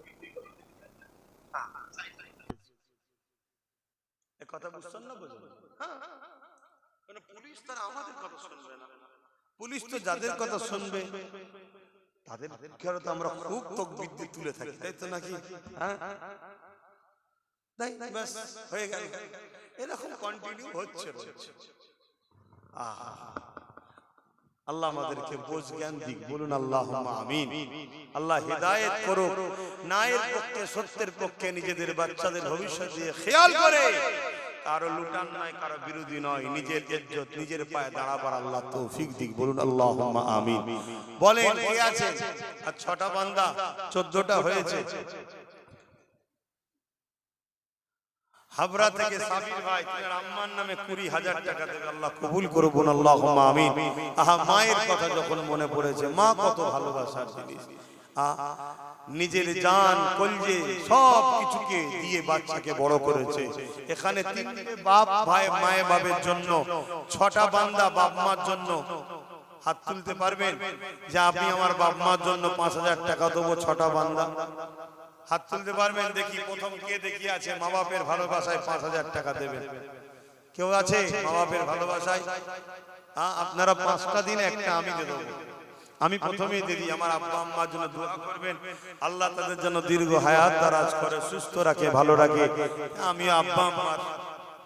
কথা বুঝছেন না? বুঝুন, পুলিশ তারা আমাদের কথা শুনবে না, পুলিশ তো যাদের কথা শুনবে তাদের তো আমরা খুব তাকবীর দিয়ে তুলে থাকি, তাই তো নাকি? হ্যাঁ, তাই বাস হয়ে গেল, এরকম কন্টিনিউ হচ্ছে। আল্লাহ আমাদেরকে বোঝ জ্ঞান দিক, বলুন আল্লাহুম্মা আমিন। আল্লাহ হিদায়াত করুক, ন্যায়ের পক্ষে সত্যের পক্ষে নিজেদের বাচ্চাদের ভবিষ্যৎ দিয়ে খেয়াল করে, কারো লুটান নয়, কারো বিরোধী নয়, নিজের ইজ্জত নিজের পায়ে দাঁড়াবার আল্লাহ তৌফিক দিক, বলুন আল্লাহুম্মা আমিন। বলেন কে আছে? আর 6টা বান্দা 14টা হয়েছে। হাবড়া থেকে সাবির ভাই, তোমার আম্মার নামে 20,000 টাকা দেবে, আল্লাহ কবুল করুন, আল্লাহুম্মা আমিন। আহা, মায়ের কথা যখন মনে পড়েছে, মা কত ভালোবাসার জিনিস, নিজের জান কলজে সব কিছুকে দিয়ে বাচ্চাকে বড় করেছে। এখানে 3টে বাপ ভাই মায়ে বাবের জন্য, 6টা বান্দা বাপ মার জন্য হাত তুলতে পারবেন যে আমি আমার বাপ মার জন্য 5000 টাকা দেবো? 6টা বান্দা হাত তুলতে পারবেন? দেখি প্রথম কে দেখি আছে মা বাপের ভালোবাসায় 5000 টাকা দেবেন? কেউ আছে মা বাপের ভালোবাসায়? আপনারা 5টা দিন একটা আমি দিয়ে দেবো। আমি প্রথমেই দিদি আমার আব্বা আম্মার জন্য দোয়া করবেন, আল্লাহ তাদের জন্য দীর্ঘ হায়াত দারাজ করে, সুস্থ রাখে, ভালো রাখে। আমি আব্বা আম্মার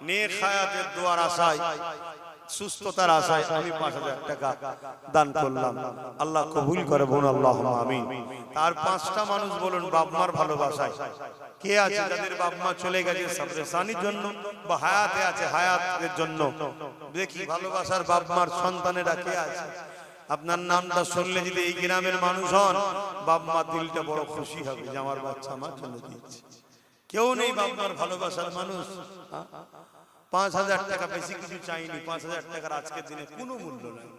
নেক হায়াতের দোয়ার আশায়, সুস্থতার আশায় আমি 5000 টাকা দান করলাম। আল্লাহ কবুল করে বলুন আল্লাহুম্মা আমিন। তার 5টা মানুষ বলুন বাপ মার ভালোবাসায়। কে আছে যাদের বাপ মা চলে গেছে সাবরেসানির জন্য বা হায়াতে আছে হায়াতের জন্য? দেখি ভালোবাসার বাপ মার সন্তানেরা কে আছে? আপনার নামটা শুনলে যদি এই গ্রামের মানুষ হন, বাপ মা দিলটা বড় খুশি হবে যে আমার বাচ্চা আমার জন্য দিচ্ছে। কেউ নেই বাপ মার ভালোবাসার মানুষ? 5000 টাকা বেশি কিছু চাইনি। 5000 টাকার আজকের দিনে কোনো মূল্য নাই।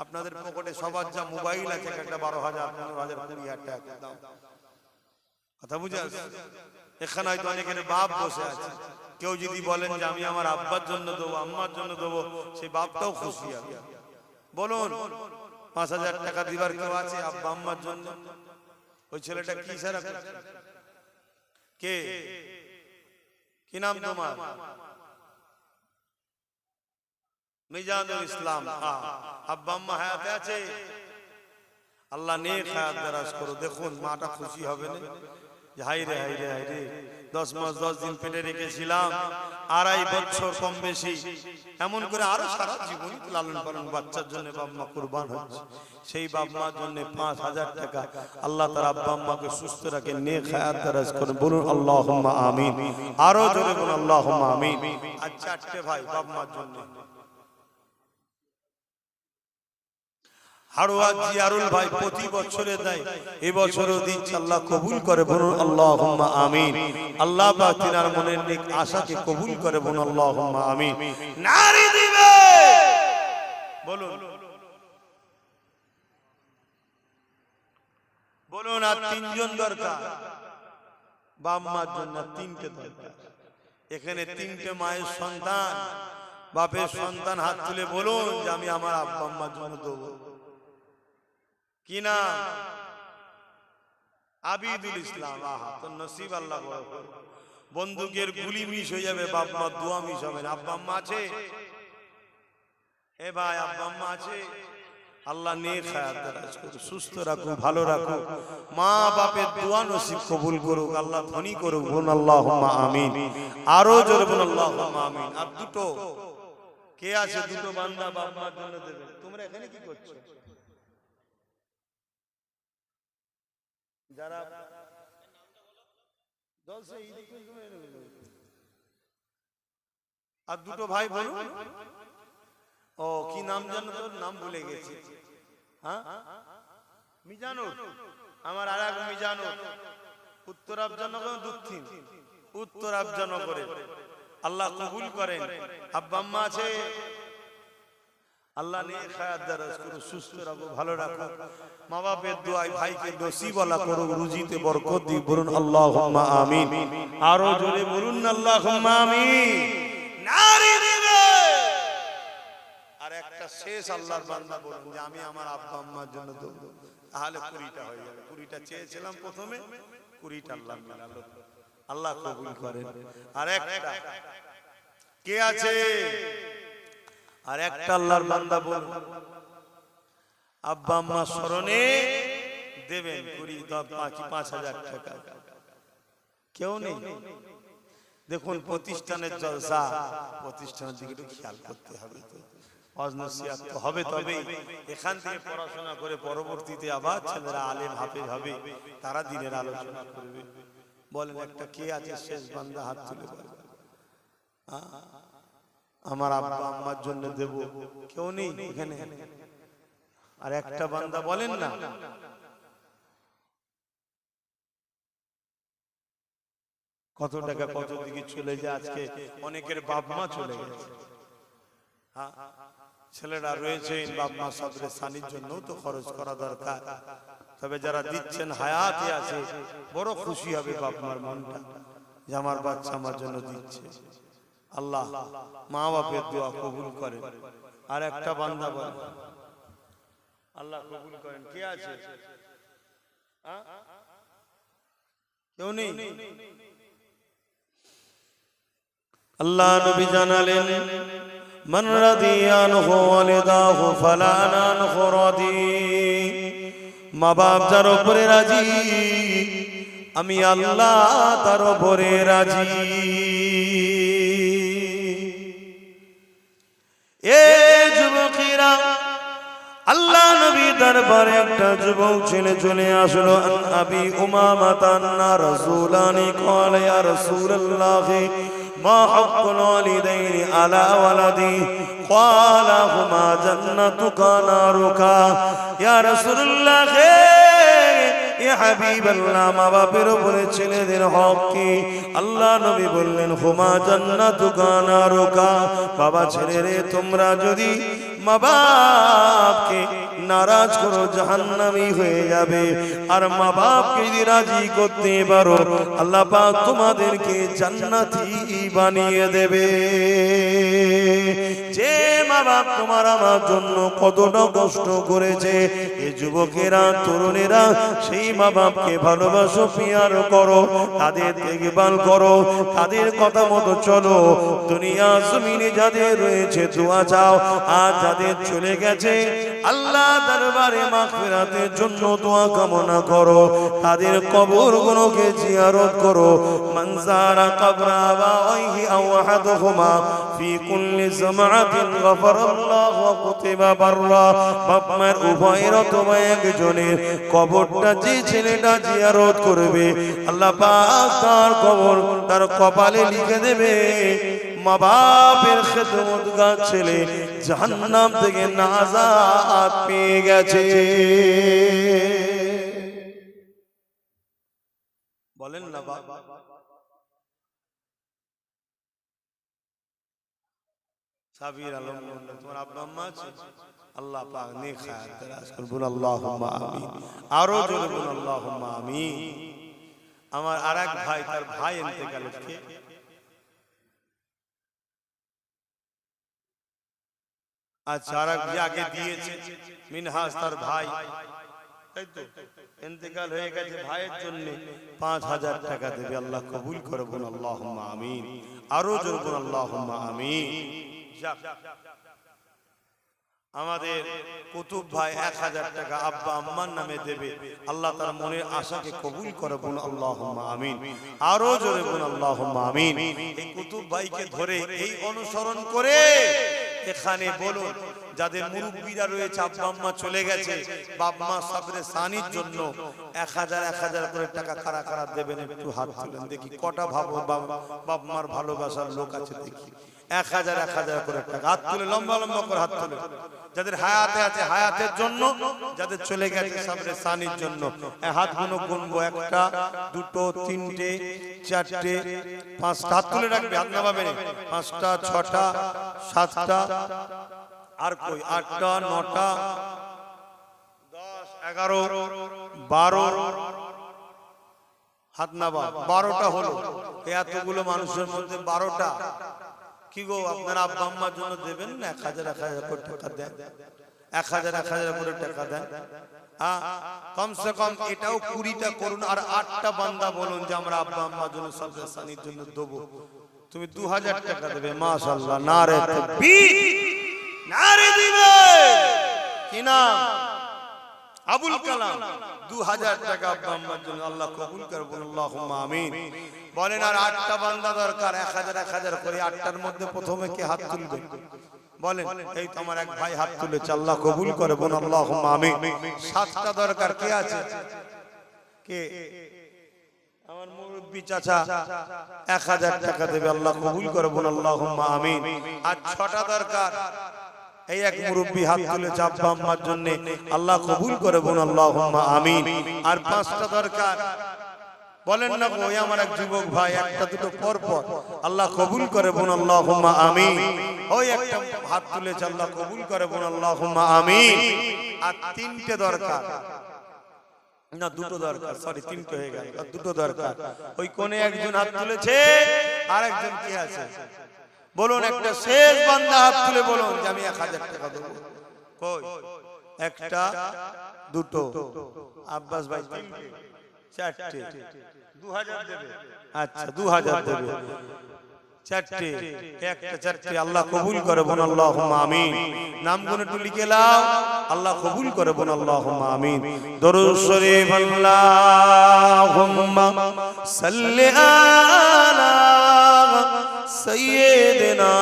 আপনাদের পকেটে সবার যা মোবাইল আছে, একটা 12,000, 15,000, 20,000 টাকা দাও। কথা বুঝে আসছে? এখানে হয়তো অনেকের বাপ বসে আছে। কেউ যদি বলেন যে আমি আমার আব্বার জন্য দেবো, আম্মার জন্য দেবো, সেই বাপটাও খুশি হবে। বলুন 5000 টাকা দিবার কেউ আছে আব্বা আম্মার জন্য? ওই ছেলেটা কি ইশারা করছে? কে? কি নাম তোমার? মিজানুল ইসলাম। আব্বা আম্মা হায়াতে আছে? আল্লাহ নেক হায়াত দারাজ করো। দেখুন মাটা খুশি হবে না? হাই রে হাই রে হাই রে, 10 মাস 10 দিন পেটে রেখেছিলাম, 2.5 বছর কম বেশি, এমন করে আরো সারা জীবন লালন পালন বাচ্চার জন্য বাপ মা কুরবান হচ্ছে। সেই বাপ মার জন্য 5000 টাকা আল্লাহ তার আব্বা আম্মাকে সুস্থ রাখে, নেক হায়াত দারাজ করে। বলুন আল্লাহুম্মা আমিন। আরো জোরে বলুন আল্লাহুম্মা আমিন। আর 4টে ভাই বাপ মার জন্য। হাড়োয়া জিয়ারুল ভাই প্রতি বছরে দেয়, এবছরও দিচ্ছে, আল্লাহ কবুল করে। বলুন আল্লাহুম্মা আমিন। আল্লাহ পাক তিনার মনের নেক আশাকে কবুল করে। বলুন আল্লাহুম্মা আমিন। নারী দিবে বলুন, বলুন। আর 3জন দরকার বাপ মার জন্য, 3টে দরকার। এখানে 3টে মায়ের সন্তান, বাপের সন্তান হাত তুলে বলুন যে আমি আমার আব্বা আম্মার জন্য দেবো। কি নাম? আবিদুল ইসলাম। আহা, তো নসিব আল্লাহ বড় করে। বন্দুকের গুলি মিস হয়ে যাবে, বাপ মা দোয়া মিস হবে না। আব্বা আম্মা আছে? এ ভাই আব্বা আম্মা আছে? আল্লাহ নেক হায়াত দারাজ করুক, সুস্থ রাখুক, ভালো রাখুক, মা বাপের দোয়া নসিব কবুল করুক, আল্লাহ ধনী করুক। বলুন আল্লাহুম্মা আমিন। আরো জোরে বলুন আল্লাহুম্মা আমিন। আর 2টো কে আছে? 2টো বান্দা বাপ মার জন্য দেবে। তোমরা এখানে কি করছো? যারা আর 2টো ভাই বলুন। ও কি নাম জানো? তোর নাম ভুলে গেছি। হ্যাঁ, মিজানুর। আমার আর এক মিজানুর উত্তর আফজানগর, দক্ষিণ উত্তর আফজানগরে। আল্লাহ কবুল করেন। আব্বা আম্মা আছে? আল্লাহ নেক হায়াত দারাজ করুক, সুস্থ রাখো, ভালো রাখো। মা বাপের দোয়ায় ভাইকে নসিবওয়ালা করুক, রুজিতে বরকত দিক। বলুন আল্লাহুম্মা আমিন। আরো জোরে বলুন আল্লাহুম্মা আমিন। নারী দিবে। আর একটা শেষ আল্লাহর বান্দা বলুন যে আমি আমার আব্বা আম্মার জন্য দেব। তাহলে 20টা হয়ে যাবে। 20টা চেয়েছিলাম প্রথমে, 20টা আল্লাহ মিলালো। আল্লাহ কবুল করেন। আর একটা কে আছে? আর একটা আল্লাহর বান্দা বলুন আব্বা আম্মা স্মরণে দেবেন 5000 টাকা। কেউ নেই? দেখুন প্রতিষ্ঠানের জলসা, প্রতিষ্ঠানের দিকে একটু খেয়াল করতে হবে। তো ওয়াজ নসিহত তো হবে, তবে এখান থেকে পড়াশোনা করে পরবর্তীতে আবার ছেলেরা আলেম হাফেজ হবে, তারা দিনের আলোচনা করবে। বলেন একটা কে আছে শেষ বান্দা? হাত তুলে বলেন আমার আব্বা আম্মার জন্য দেব। কেউ নেই এখানে? আর একটা বান্দা বলেন না। কত টাকা কত দিকে চলে যায়। আজকে অনেকের বাপ মা চলে গেছে। হ্যাঁ, ছেলেরা রয়েছে, বাপ মা সবরে সানির জন্য তো খরচ করা দরকার। তবে যারা দিচ্ছেন হায়াতে আছে, বড় খুশি হবে বাপ মার মনটা যে আমার বাচ্চা আমার জন্য দিচ্ছে। আল্লাহ মা বাপের দোয়া কবুল করে। আর একটা বান্দা বলে আল্লাহ কবুল করেন। কে আছে? কেউ নেই? আল্লাহ নবী জানালেন মান রাদিয়ানহু ওয়ালিদাহু ফালানানহু রাদি। মা বাপ যার উপরে রাজি আমি আল্লাহ তার উপরে রাজি। এ যুবকেরা, আল্লাহ নবী দরবারে একটা যুবক ছেলে চলে আসলো। আবি উমামা তান্না রাসূলানি ক্বালা ইয়া রাসূলুল্লাহ মা হাক্কুল ওয়ালিদাইনি আলা ওয়ালাদি ক্বালা হুমা জান্নাতুকা নারুকা। ইয়া রাসূলুল্লাহ, ইয়া হাবিবাল্লাহ, মা বাপের উপরে ছেলেদের হক কি? আল্লাহ নবী বললেন হুমা জান্নাতুকা নারুকা। বাবা ছেলেরে, তোমরা যদি মা বাপকে নারাজ করো জাহান্নামী হয়ে যাবে, আর মা বাপকে যদি রাজি করতে পারো আল্লাহ পাক তোমাদেরকে জান্নাতি বানিয়ে দেবে। যে মা বাপ তোমার আমার জন্য কতটা কষ্ট করেছে, এই যুবকেরা তরুণেরা সেই মা বাপকে ভালোবাসো, পিয়ার করো, তাদের দেখভাল করো, তাদের কথা মতো চলো। দুনিয়া জমিনে যাদের রয়েছে দোয়া চাও, আর যাদের চলে গেছে আল্লাহ দরবারে মাগফিরাতের জন্য দোয়া কামনা করো, তাদের কবরগুলোকে জিয়ারত করো। মান যারা কবরা আবাইহি আও আহাদুহুমা ফি কুল্লি জামাতিন গফারাল্লাহু ওয়া কুতিবা বাররা। বাপ মায়ের উভয়ের অথবা একজনের কবরটা যে ছেলেটা জিয়ারত করবে আল্লাহ পাক তার কবর তার কপালে লিখে দেবে মা বাপের খেদমতগার ছেলে জাহান্নাম থেকে নাজাত পেয়ে গেছে। বলেন না বাবা। সাবির আলম, তোমার আব্বা আম্মা আছে? আল্লাহ পাক নেক হায়াত দারাজ করুন, আল্লাহুম্মা আমিন। আরো জোরে বলুন আল্লাহুম্মা আমিন। আমার আরেক ভাই, তার ভাই ইন্তেকাল হচ্ছে, আচ্ছা আরেক যে আগে দিয়েছে মিনহাজ তার ভাই, তাই তো ইন্তেকাল হয়ে গেছে, ভাইয়ের জন্য 5000 টাকা দেবে। আল্লাহ কবুল করে বলুন আল্লাহুম্মা আমিন। আরো জোরে বলুন আল্লাহুম্মা আমিন। আমাদের কুতুব ভাই 1000 টাকা আব্বা আম্মার নামে দেবে। আল্লাহ তার মনের আশাকে কবুল করে বলুন আল্লাহুম্মা আমিন। আরো জোরে বলুন আল্লাহুম্মা আমিন। এই কুতুব ভাইকে ধরে এই অনুসরণ করে এখানে বলুন যাদের মুরব্বীরা রয়েছে, আব্বা আম্মা চলে গেছে, বাপ মা সাবরে সানির জন্য 1000 করে টাকা কারা কারা দেবেন একটু হাত তুলেন দেখি। কটা ভাবো বাপ মার ভালোবাসার লোক আছে দেখি। 1000 করে টাকা হাত তুলে, লম্বা লম্বা করে হাত তুলে। যাদের হায়াতে আছে হায়াতের জন্য, যাদের চলে গেছে সাবরে সানির জন্য। হাতগুলো গুনবো, 1টা 2টো 3টে 4টে 5টা হাত তুলে রাখবে, হাত নামাবেন। 5টা 6টা 7টা আর কই 8টা 9টা 10 11 12 হাত নামা 12টা হলো। এতগুলো মানুষের মধ্যে 12টা কি গো আপনারা আব্বা আম্মার জন্য দেবেন না? 1000 করে টাকা দেন, 1000 করে টাকা দেন। কমসে কম এটাও 20টা করুন, আর 8টা বান্দা বলুন যে আমরা আব্বা আম্মার জন্য সাবরে সানির জন্য দেবো। তুমি 2000 টাকা দেবে, মাশাআল্লাহ, নারে তাকবীর, নারে দিবে কি নাম? আবুল কালাম। 2000 টাকা আব্বা আম্মার জন্য, আল্লাহ কবুল করে বলুন আল্লাহুম্মা আমিন। বলেন আর 8টা বান্দা দরকার, 1000 করে। 8টার মধ্যে প্রথমে কে হাত তুলবে বলেন? এই তো আমার এক ভাই হাত তুলেছে, আল্লাহ কবুল করে বলুন আল্লাহুম্মা আমিন। 7টা দরকার, কে আছে? কে? আমার মুরব্বি চাচা 1000 টাকা দেবে, আল্লাহ কবুল করে বলুন আল্লাহুম্মা আমিন। আর 6টা দরকার, এই এক মুরব্বি হাত তুলেছে আব্বা আম্মার জন্য, আল্লাহ কবুল করে বলুন আল্লাহুম্মা আমিন। আর 5টা দরকার, বলেন না ওই আমার এক যুবক ভাই, 1টা 2টো পর পর, আল্লাহ কবুল করে বলুন আল্লাহুম্মা আমিন। ওই একটা হাত তুলেছে, আল্লাহ কবুল করে বলুন আল্লাহুম্মা আমিন। আর 3টে দরকার, না 2টো দরকার, সরি 3টে হয়ে গেল, 2টো দরকার। ওই কোণে একজন হাত তুলেছে, আর একজন কে আছে বলুন? একটা শেষ বান্দা হাত তুলে বলুন যে আমি 1000 টাকা দেবো। কই একটা দুটো আব্বাস ভাই তিনটে চারটে 2000 দেবে আচ্ছা 2000 দেবে চারটে একটা চারটে আল্লাহ কবুল করে বোন আল্লাহুম্মা আমিন নামগুলো একটু লিখে নাও আল্লাহ কবুল করে বোন আল্লাহুম্মা আমিন দরুদ শরীফ আল্লাহুম্মা সাল্লি আলা সাইয়্যিদিনা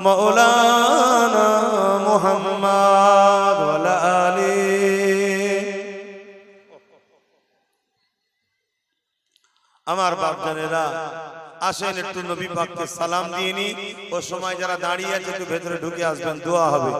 মাওলানা মুহাম্মদ ওয়া আলা আলিহি আমার বাপজানেরা আসেন একটু নবী পাককে সালাম দিয়ে নি ও সময় যারা দাঁড়িয়ে আছে একটু ভেতরে ঢুকে আসবেন দোয়া হবে